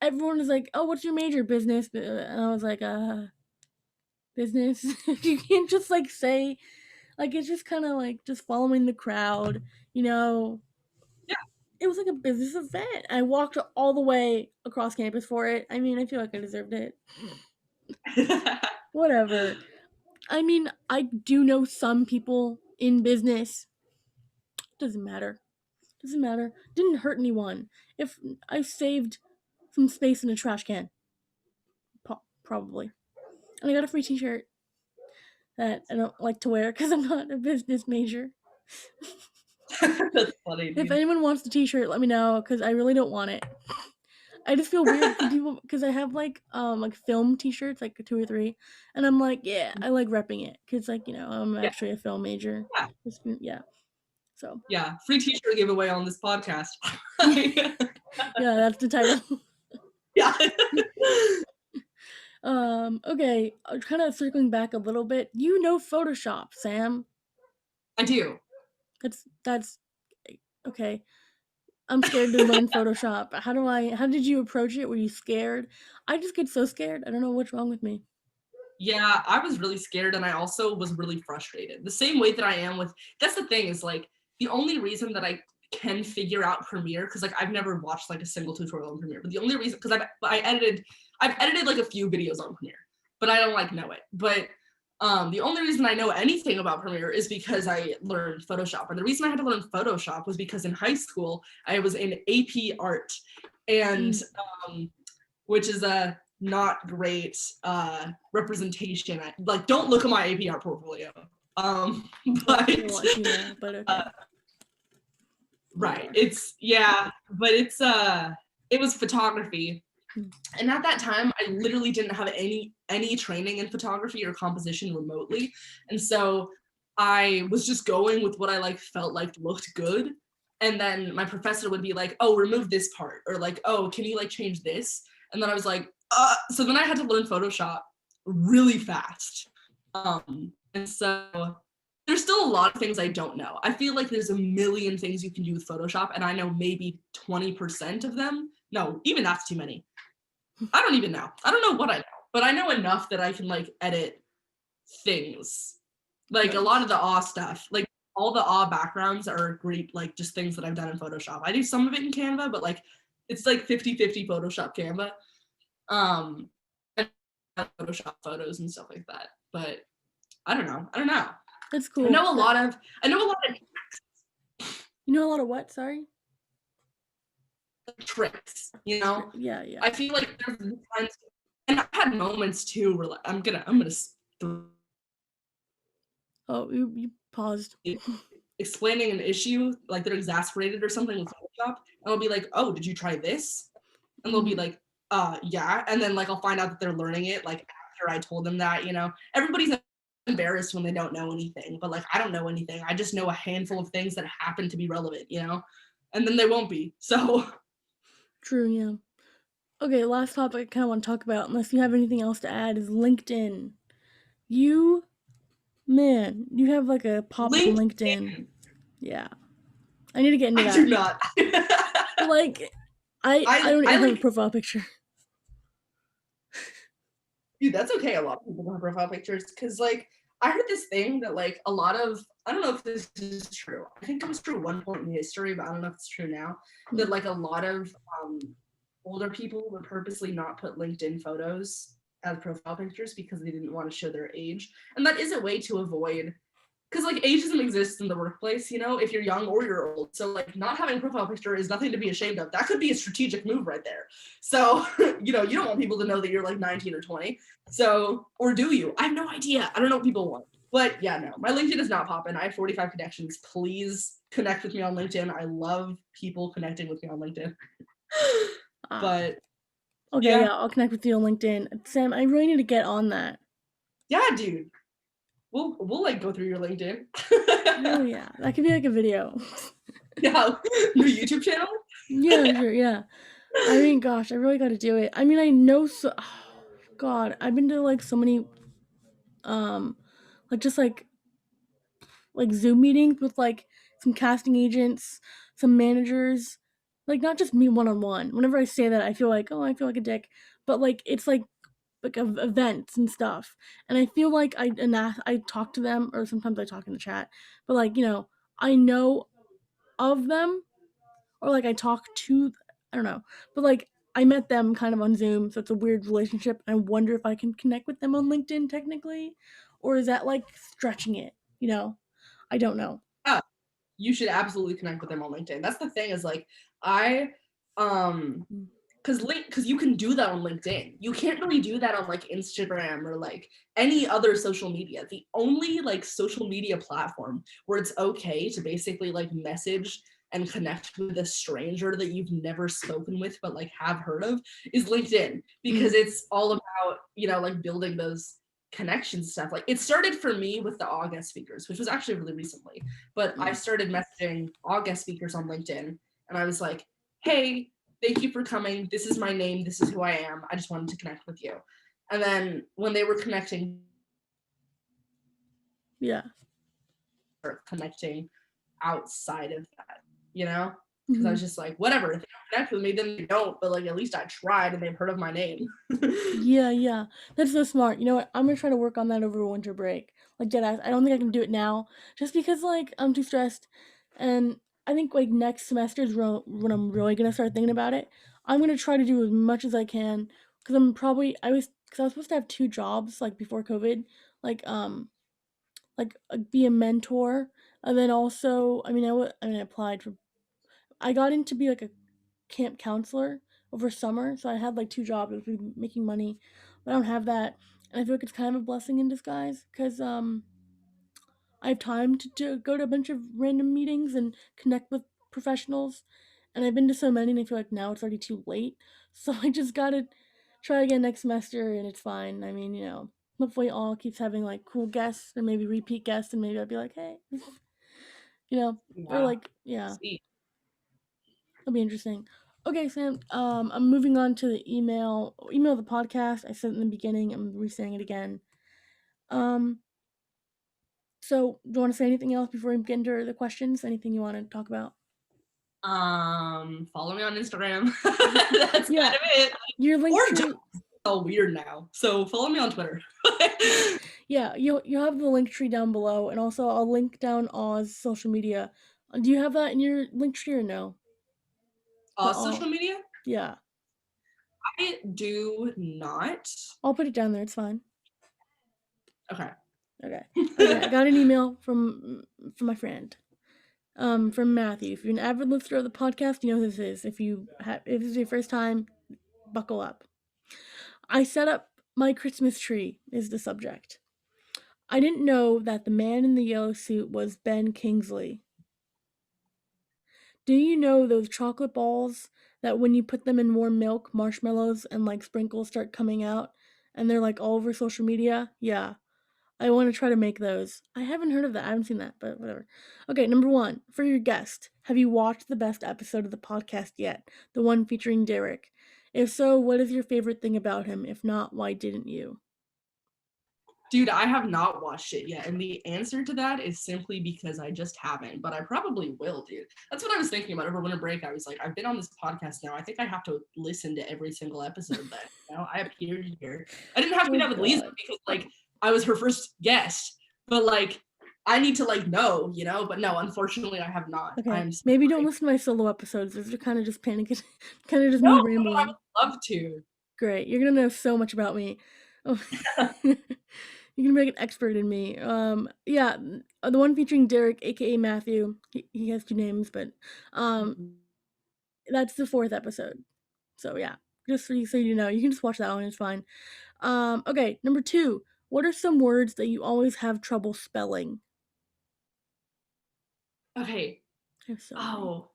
everyone was like, "Oh, what's your major?" "Business." And I was like, business." You can't just like say like it's just kind of like just following the crowd, you know. It was like a business event. I walked all the way across campus for it. I mean, I feel like I deserved it. Yeah. Whatever. I mean, I do know some people in business. Doesn't matter. Doesn't matter. Didn't hurt anyone. If I saved some space in a trash can, probably. And I got a free T-shirt that I don't like to wear because I'm not a business major. That's funny, If dude. anyone wants the T-shirt, let me know because I really don't want it. I just feel weird for people because I have like film T-shirts, like 2 or 3, and I'm like, yeah, I like repping it because like I'm Yeah. actually a film major. Yeah. Yeah, so Yeah. Free t-shirt giveaway on this podcast. yeah, that's the title. Yeah. Okay, kind of circling back a little bit. You know Photoshop, Sam. I do. That's okay. I'm scared to learn Photoshop. How did you approach it? Were you scared? I just get so scared. I don't know what's wrong with me. Yeah, I was really scared and I also was really frustrated. The same way that I am with that's the thing is like the only reason that I can figure out Premiere because like I've never watched like a single tutorial on Premiere, but the only reason because I've edited like a few videos on Premiere, but I don't like know it. But the only reason I know anything about Premiere is because I learned Photoshop. And the reason I had to learn Photoshop was because in high school I was in AP art and Mm. which is a not great representation. Like, don't look at my APR portfolio. Well, But we'll let you know. But okay, right, whatever. but it was photography, Mm. and at that time, I literally didn't have any training in photography or composition remotely, and so I was just going with what I like felt like looked good. And then my professor would be like, "Oh, remove this part," or like, "Oh, can you like change this?" And then I was like, so then I had to learn Photoshop really fast. And so there's still a lot of things I don't know. I feel like there's a million things you can do with Photoshop, and I know maybe 20% of them. No, even that's too many. I don't even know. I don't know what I know, but I know enough that I can like edit things. Like a lot Nice. of the awe stuff, like all the awe backgrounds are great, like just things that I've done in Photoshop. I do some of it in Canva, but like it's like 50-50 Photoshop Canva. And Photoshop photos and stuff like that. But I don't know. I don't know. That's I cool. know a lot of You know a lot of what? Sorry. tricks, you know? Yeah, yeah. I feel like there's times and I've had moments too where like I'm gonna Oh, you paused. explaining an issue, like they're exasperated or something with Photoshop, and I'll be like, "Oh, did you try this?" And they'll be Mm. like, yeah." And then like I'll find out that they're learning it like after I told them that, you know. Everybody's embarrassed when they don't know anything, but like I don't know anything. I just know a handful of things that happen to be relevant, you know. And then they won't be. So True. Yeah. Okay. Last topic I kind of want to talk about, unless you have anything else to add, is LinkedIn. You Man, you have like a pop up on LinkedIn, LinkedIn. Yeah, I need to get into I do that. not. But like, I don't I even have a like profile picture. dude, that's okay. A lot of people don't have profile pictures because like I heard this thing that like a lot of, I don't know if this is true. I think it was true at one point in history, but I don't know if it's true now. That like a lot of older people would purposely not put LinkedIn photos as profile pictures because they didn't want to show their age. And that is a way to avoid, because like ageism exists in the workplace, you know, if you're young or you're old. So like not having a profile picture is nothing to be ashamed of. That could be a strategic move right there. So, you know, you don't want people to know that you're like 19 or 20. So, or do you? I have no idea. I don't know what people want. But yeah, no, my LinkedIn is not popping. I have 45 connections. Please connect with me on LinkedIn. I love people connecting with me on LinkedIn. But okay, yeah, I'll connect with you on LinkedIn. Sam, I really need to get on that. Yeah, dude. We'll like go through your LinkedIn. Oh yeah, that could be like a video. Yeah, your YouTube channel. Yeah, sure, yeah. I mean, gosh, I really got to do it. I mean, I know so. Oh, God, I've been to like so many, like just like Zoom meetings with like some casting agents, some managers, like not just me one on one. Whenever I say that, I feel like, oh, I feel like a dick, but like it's like events and stuff, and I feel like I talk to them, or sometimes I talk in the chat, but like I know of them, or like I talk to, I don't know, but like I met them kind of on Zoom, so it's a weird relationship. I wonder if I can connect with them on LinkedIn technically, or is that like stretching it? I don't know. Yeah, you should absolutely connect with them on LinkedIn. That's the thing is like I because you can do that on LinkedIn. You can't really do that on like Instagram or like any other social media. The only like social media platform where it's okay to basically like message and connect with a stranger that you've never spoken with but like have heard of is LinkedIn, because it's all about, you know, like building those connections stuff. Like it started for me with the August speakers, which was actually really recently, but I started messaging August speakers on LinkedIn and I was like, hey, thank you for coming. This is my name. This is who I am. I just wanted to connect with you. And then when they were connecting, Yeah. connecting outside of that, you know? Because I was just like, whatever. If they don't connect with me, then they don't. But like, at least I tried, and they've heard of my name. Yeah. That's so smart. You know what? I'm gonna try to work on that over winter break. Like deadass. I don't think I can do it now, just because like I'm too stressed, and I think like next semester is when I'm really gonna start thinking about it. I'm gonna try to do as much as I can, because I was supposed to have two jobs like before COVID, like be a mentor, and then also I applied for, I got in to be like a camp counselor over summer, so I had like two jobs. I was making money, but I don't have that, and I feel like it's kind of a blessing in disguise, because I have time to go to a bunch of random meetings and connect with professionals, and I've been to so many, and I feel like now it's already too late. So I just gotta try again next semester, and it's fine. I mean, hopefully all keeps having like cool guests, or maybe repeat guests, and maybe I'll be like, hey, or Yeah. like, yeah, See. it'll be interesting. Okay, Sam. I'm moving on to the email the podcast. I said it in the beginning. I'm re-saying it again. Um, so do you want to say anything else before we get into the questions? Anything you want to talk about? Follow me on Instagram. That's Yeah, kind of it. your link Or tree. just all weird now. So follow me on Twitter. Yeah, you'll have the link tree down below, and also I'll link down Oz social media. Do you have that in your link tree or no? Social media? Yeah, I do not. I'll put it down there. It's fine. Okay. Okay. Okay. I got an email from my friend. From Matthew. If you're an avid listener of the podcast, you know who this is. If this is your first time, buckle up. I set up my Christmas tree is the subject. I didn't know that the man in the yellow suit was Ben Kingsley. Do you know those chocolate balls that when you put them in warm milk, marshmallows and like sprinkles start coming out, and they're like all over social media? Yeah, I want to try to make those. I haven't heard of that. I haven't seen that, but whatever. Okay, number one, for your guest, have you watched the best episode of the podcast yet? The one featuring Derek? If so, what is your favorite thing about him? If not, why didn't you? Dude, I have not watched it yet. And the answer to that is simply because I just haven't, but I probably will, dude. That's what I was thinking about over winter break. I was like, I've been on this podcast now. I think I have to listen to every single episode that, I appeared here. I didn't have to Oh do that with Lisa god. because, like, I was her first guest. but like I need to like know, you know. But no, unfortunately, I have not. Okay, I'm so maybe don't sorry. listen to my solo episodes. Those are kind of just panicking, kind of just No, me I rambling. would love to. Great, you're gonna know so much about me. Oh. You're gonna be like an expert in me. Yeah, the one featuring Derek, aka Matthew. He has two names, but that's the 4th episode. So yeah, just so you know, you can just watch that one. It's fine. Okay, number 2. What are some words that you always have trouble spelling? Okay. I have so many. Oh,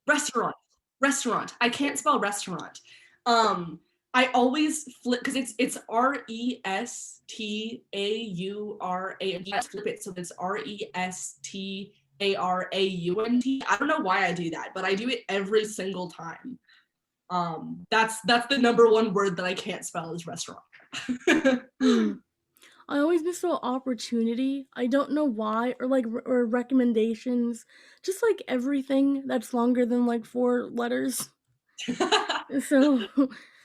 restaurant. Restaurant. I can't spell restaurant. Um, I always flip because it's Restauraant. I flip it so it's Restaurant. I don't know why I do that, but I do it every single time. That's the number one word that I can't spell is restaurant. Hmm. I always miss the opportunity. I don't know why, or like or recommendations. Just like everything that's longer than like 4 letters. So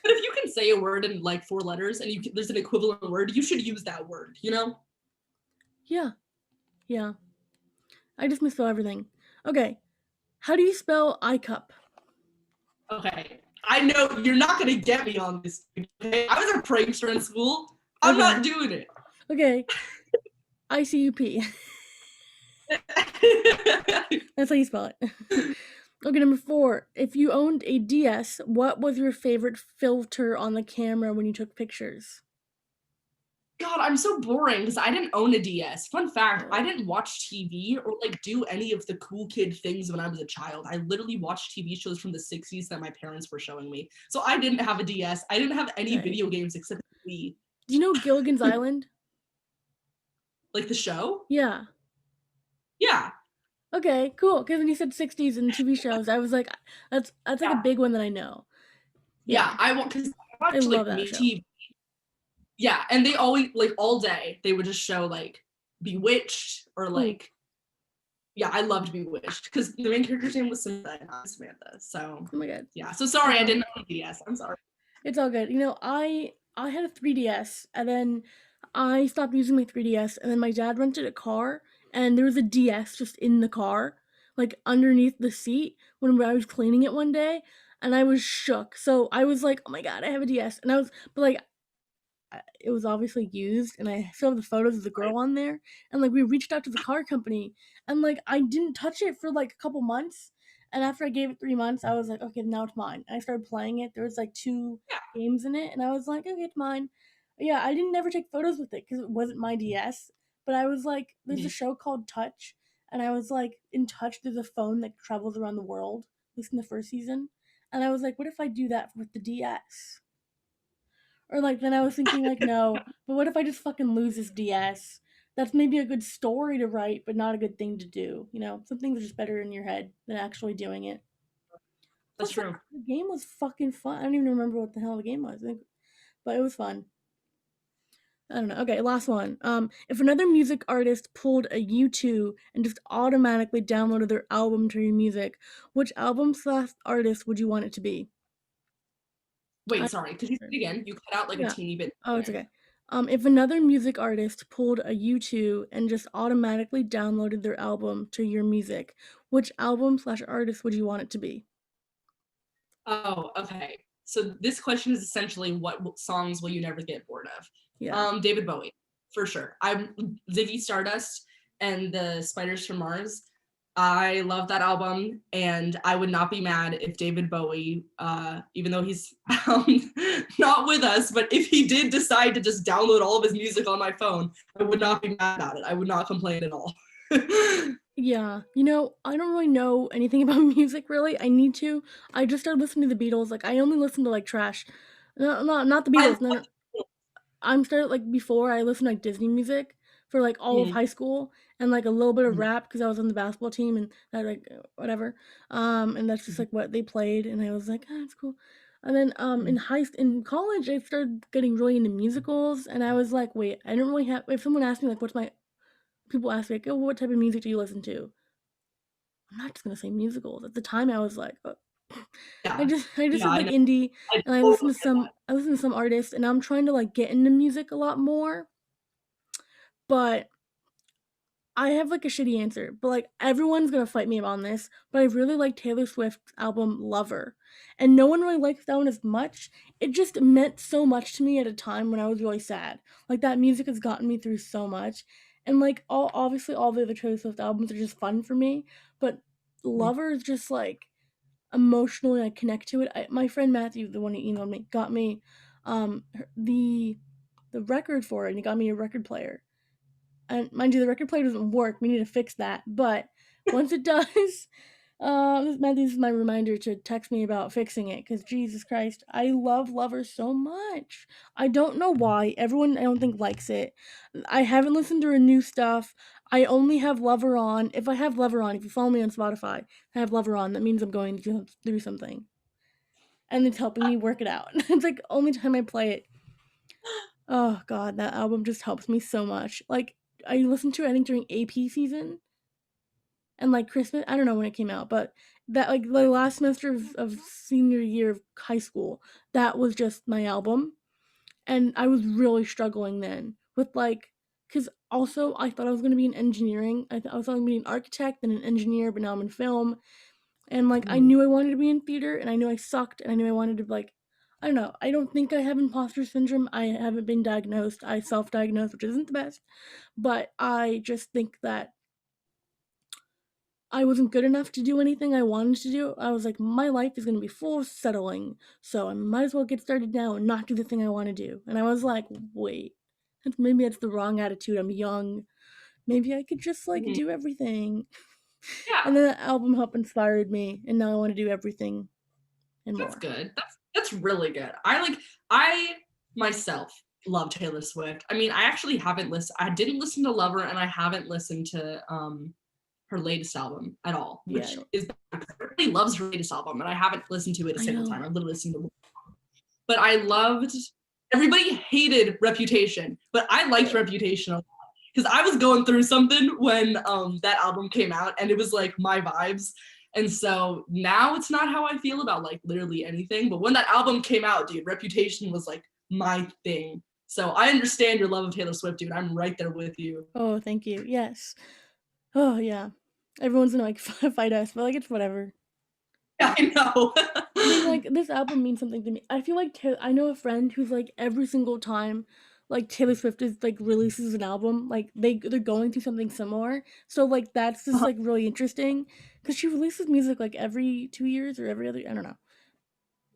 But if you can say a word in like 4 letters and there's an equivalent word, you should use that word, you know? yeah, yeah. I just misspell everything. Okay, how do you spell iCup? Okay. I know you're not gonna get me on this. Okay? I was a prankster in school. I'm Okay, not doing it. okay. ICUP. That's how you spell it. Okay, number 4. If you owned a DS, what was your favorite filter on the camera when you took pictures? God, I'm so boring because I didn't own a DS. Fun fact, I Oh, didn't watch TV or like do any of the cool kid things when I was a child. I literally watched TV shows from the 60s that my parents were showing me. So I didn't have a DS. I didn't have any okay. video games except Wii. Do you know Gilligan's Island? Like the show? Yeah. Yeah. Okay, cool. Because when you said 60s and TV shows, I was like, that's like a Yeah. big one that I know. Yeah. Yeah, I want because I I watched love like that me show. TV. Yeah, and they always like all day they would just show like Bewitched or Ooh, like yeah, I loved Bewitched because the main character's name was Samantha and not Samantha. So oh my god. yeah, so sorry I didn't know BS. I'm sorry. It's all good. You know, I had a 3DS and then I stopped using my 3DS and then my dad rented a car and there was a DS just in the car, like underneath the seat when I was cleaning it one day and I was shook. So I was like, "Oh my god, I have a DS." And I was but like it was obviously used and I still have the photos of the Right. girl on there and like we reached out to the car company and like I didn't touch it for like a couple months and after I gave it 3 months I was like, okay, now it's mine, and I started playing it. There was like 2 games in it and I was like, okay, it's mine. Yeah, I didn't never take photos with it because it wasn't my DS, but I was like, there's a Mhm. show called Touch and I was like, in Touch there's a phone that travels around the world, at least in the first season, and I was like, what if I do that with the DS? Or like then I was thinking like, no, but what if I just fucking lose this DS? That's maybe a good story to write, but not a good thing to do. You know, some things are just better in your head than actually doing it. That's Plus, like, true. the game was fucking fun. I don't even remember what the hell the game was, but it was fun. I don't know. Okay, last one. If another music artist pulled a U2 and just automatically downloaded their album to your music, which album slash artist would you want it to be? Wait, I sorry. Could you say it again? You cut out like a Yeah. teeny bit Oh, it's there. okay. If another music artist pulled a U2 and just automatically downloaded their album to your music, which album slash artist would you want it to be? Oh, okay. So this question is essentially what songs will you never get bored of? Yeah. David Bowie, for sure. I'm Ziggy Stardust and the Spiders from Mars. I love that album, and I would not be mad if David Bowie, even though he's not with us, but if he did decide to just download all of his music on my phone, I would not be mad about it. I would not complain at all. Yeah. You know, I don't really know anything about music really. I need to. I just started listening to the Beatles. Like I only listen to like trash. No, not the I Beatles. No, love no. I'm started like before I listened to like Disney music for like all of mm, high school and like a little bit of mm, rap because I was on the basketball team and that like whatever. And that's just mm, like what they played and I was like, oh, that's cool. And then mm. in college I started getting really into musicals and I was like, wait, I don't really have. If someone asked me like, what's my people ask me like, oh, what type of music do you listen to? I'm not just gonna say musicals. At the time I was like, oh. Yeah, I just yeah, did I like know. indie I and totally get I listened to some artists and I'm trying to like get into music a lot more, but I have like a shitty answer, but like everyone's gonna fight me on this. But I really like Taylor Swift's album Lover, and no one really likes that one as much. It just meant so much to me at a time when I was really sad. Like that music has gotten me through so much, and like obviously all the other Taylor Swift albums are just fun for me. But Lover is just like emotionally I connect to it. My friend Matthew, the one who emailed me, got me the record for it, and he got me a record player. And mind you, the record player doesn't work. We need to fix that. But once it does, this is my reminder to text me about fixing it. Because Jesus Christ, I love Lover so much. I don't know why. Everyone, I don't think, likes it. I haven't listened to her new stuff. I only have Lover on. If I have Lover on, if you follow me on Spotify, I have Lover on. That means I'm going through something. And it's helping me work it out. It's like only time I play it. Oh God, that album just helps me so much. Like I listened to it, I think during AP season and like Christmas. I don't know when it came out, but that like the last semester of senior year of high school, that was just my album, and I was really struggling then with like, because also I thought I was gonna be in engineering. I was gonna be an architect and an engineer, but now I'm in film, and like I knew I wanted to be in theater, and I knew I sucked, and I knew I wanted to like. I don't know. I don't think I have imposter syndrome. I haven't been diagnosed. I self-diagnosed, which isn't the best. But I just think that I wasn't good enough to do anything I wanted to do. I was like, my life is going to be full of settling, so I might as well get started now and not do the thing I want to do. And I was like, wait, maybe that's the wrong attitude. I'm young. Maybe I could just like Mhm. do everything. Yeah, And then the album helped inspired me, and now I want to do everything and that's more. good. That's really good. I myself love Taylor Swift. I mean, I actually haven't listened. I didn't listen to Lover, and I haven't listened to her latest album at all, Yeah, which is everybody loves her latest album, and I haven't listened to it a I single know. time. I've literally listened to, but I loved. Everybody hated Reputation, but I liked Really? Reputation a lot because I was going through something when that album came out, and it was like my vibes. And so now it's not how I feel about like literally anything. But when that album came out, dude, Reputation was like my thing. So I understand your love of Taylor Swift, dude. I'm right there with you. Oh, thank you. Yes. Oh, yeah. Everyone's gonna like fight us, but like it's whatever. Yeah, I know. I mean, like this album means something to me. I feel like I know a friend who's like every single time, like Taylor Swift is like releases an album, like they're going through something similar. So like that's just like really interesting because she releases music like every 2 years or every other. I don't know.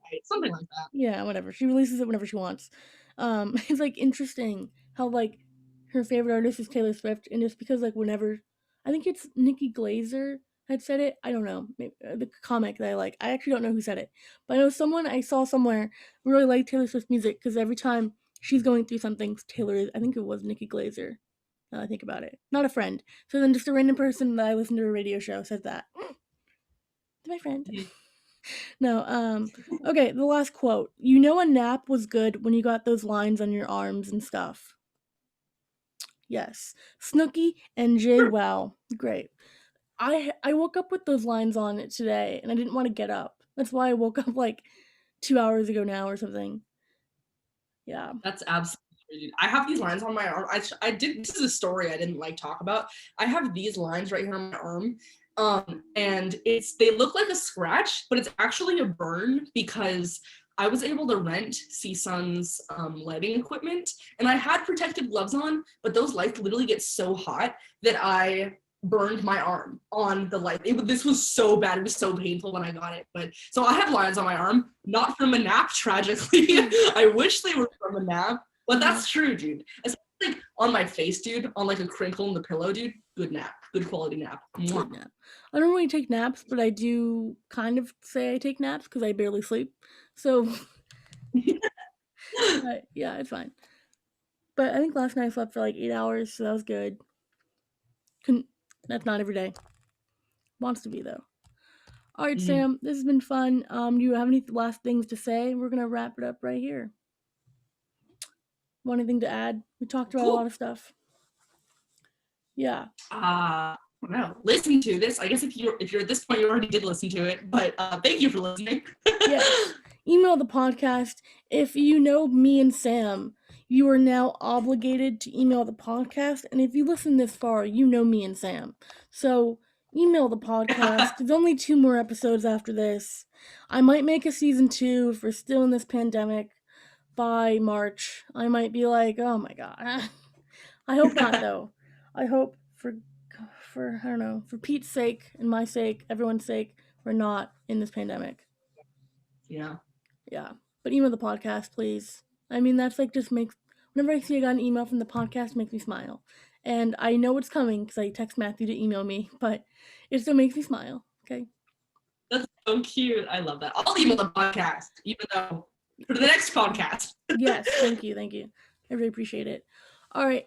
Right, something like that. Yeah, whatever. She releases it whenever she wants. It's like interesting how like her favorite artist is Taylor Swift, and it's because like whenever I think it's Nikki Glazer had said it. I don't know maybe, the comic that I like. I actually don't know who said it, but I know someone I saw somewhere really liked Taylor Swift music because every time she's going through something, Taylor is. I think it was Nikki Glazer. Now I think about it, not a friend. So then just a random person that I listened to a radio show said that. My friend. Mhm. No, okay, the last quote. You know a nap was good when you got those lines on your arms and stuff. Yes. Snooki and Jay Sure. Wow. Great. I woke up with those lines on it today and I didn't want to get up. That's why I woke up like 2 hours ago now or something. Yeah. That's absolutely true. I have these lines on my arm. I did. This is a story I didn't like talk about. I have these lines right here on my arm, and they look like a scratch, but it's actually a burn because I was able to rent CSUN's lighting equipment, and I had protective gloves on, but those lights literally get so hot that I burned my arm on the light. This was so bad. It was so painful when I got it. But so I have lines on my arm, not from a nap, tragically. I wish they were from a nap, but Uh-huh. that's true, dude. It's like on my face, dude, on like a crinkle in the pillow, dude. Good nap, good quality nap. Mwah. Good nap. I don't really take naps, but I do kind of say I take naps because I barely sleep. So, but yeah, it's fine. But I think last night I slept for like 8 hours, so that was good. Couldn't, that's not every day. Wants to be though. All right, Mhm. Sam, this has been fun. Do you have any last things to say? We're gonna wrap it up right here. Want anything to add? We talked about a lot Cool. of stuff. Yeah. I don't know. Listen to this. I guess if you're at this point, you already did listen to it. But thank you for listening. Yes. Email the podcast if you know me and Sam. you are now obligated to email the podcast. And if you listen this far, you know me and Sam. So email the podcast. There's only 2 more episodes after this. I might make a season 2 if we're still in this pandemic by March. I might be like, oh my god. I hope not, though. I hope for I don't know, for Pete's sake and my sake, everyone's sake, we're not in this pandemic. Yeah. Yeah. But email the podcast, please. I mean, that's like just makes whenever I see I got an email from the podcast, it makes me smile. And I know it's coming because I text Matthew to email me, but it still makes me smile. Okay. That's so cute. I love that. I'll email the podcast, even though for the next podcast. Yes, thank you. I really appreciate it. All right.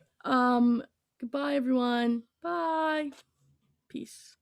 Goodbye everyone. Bye. Peace.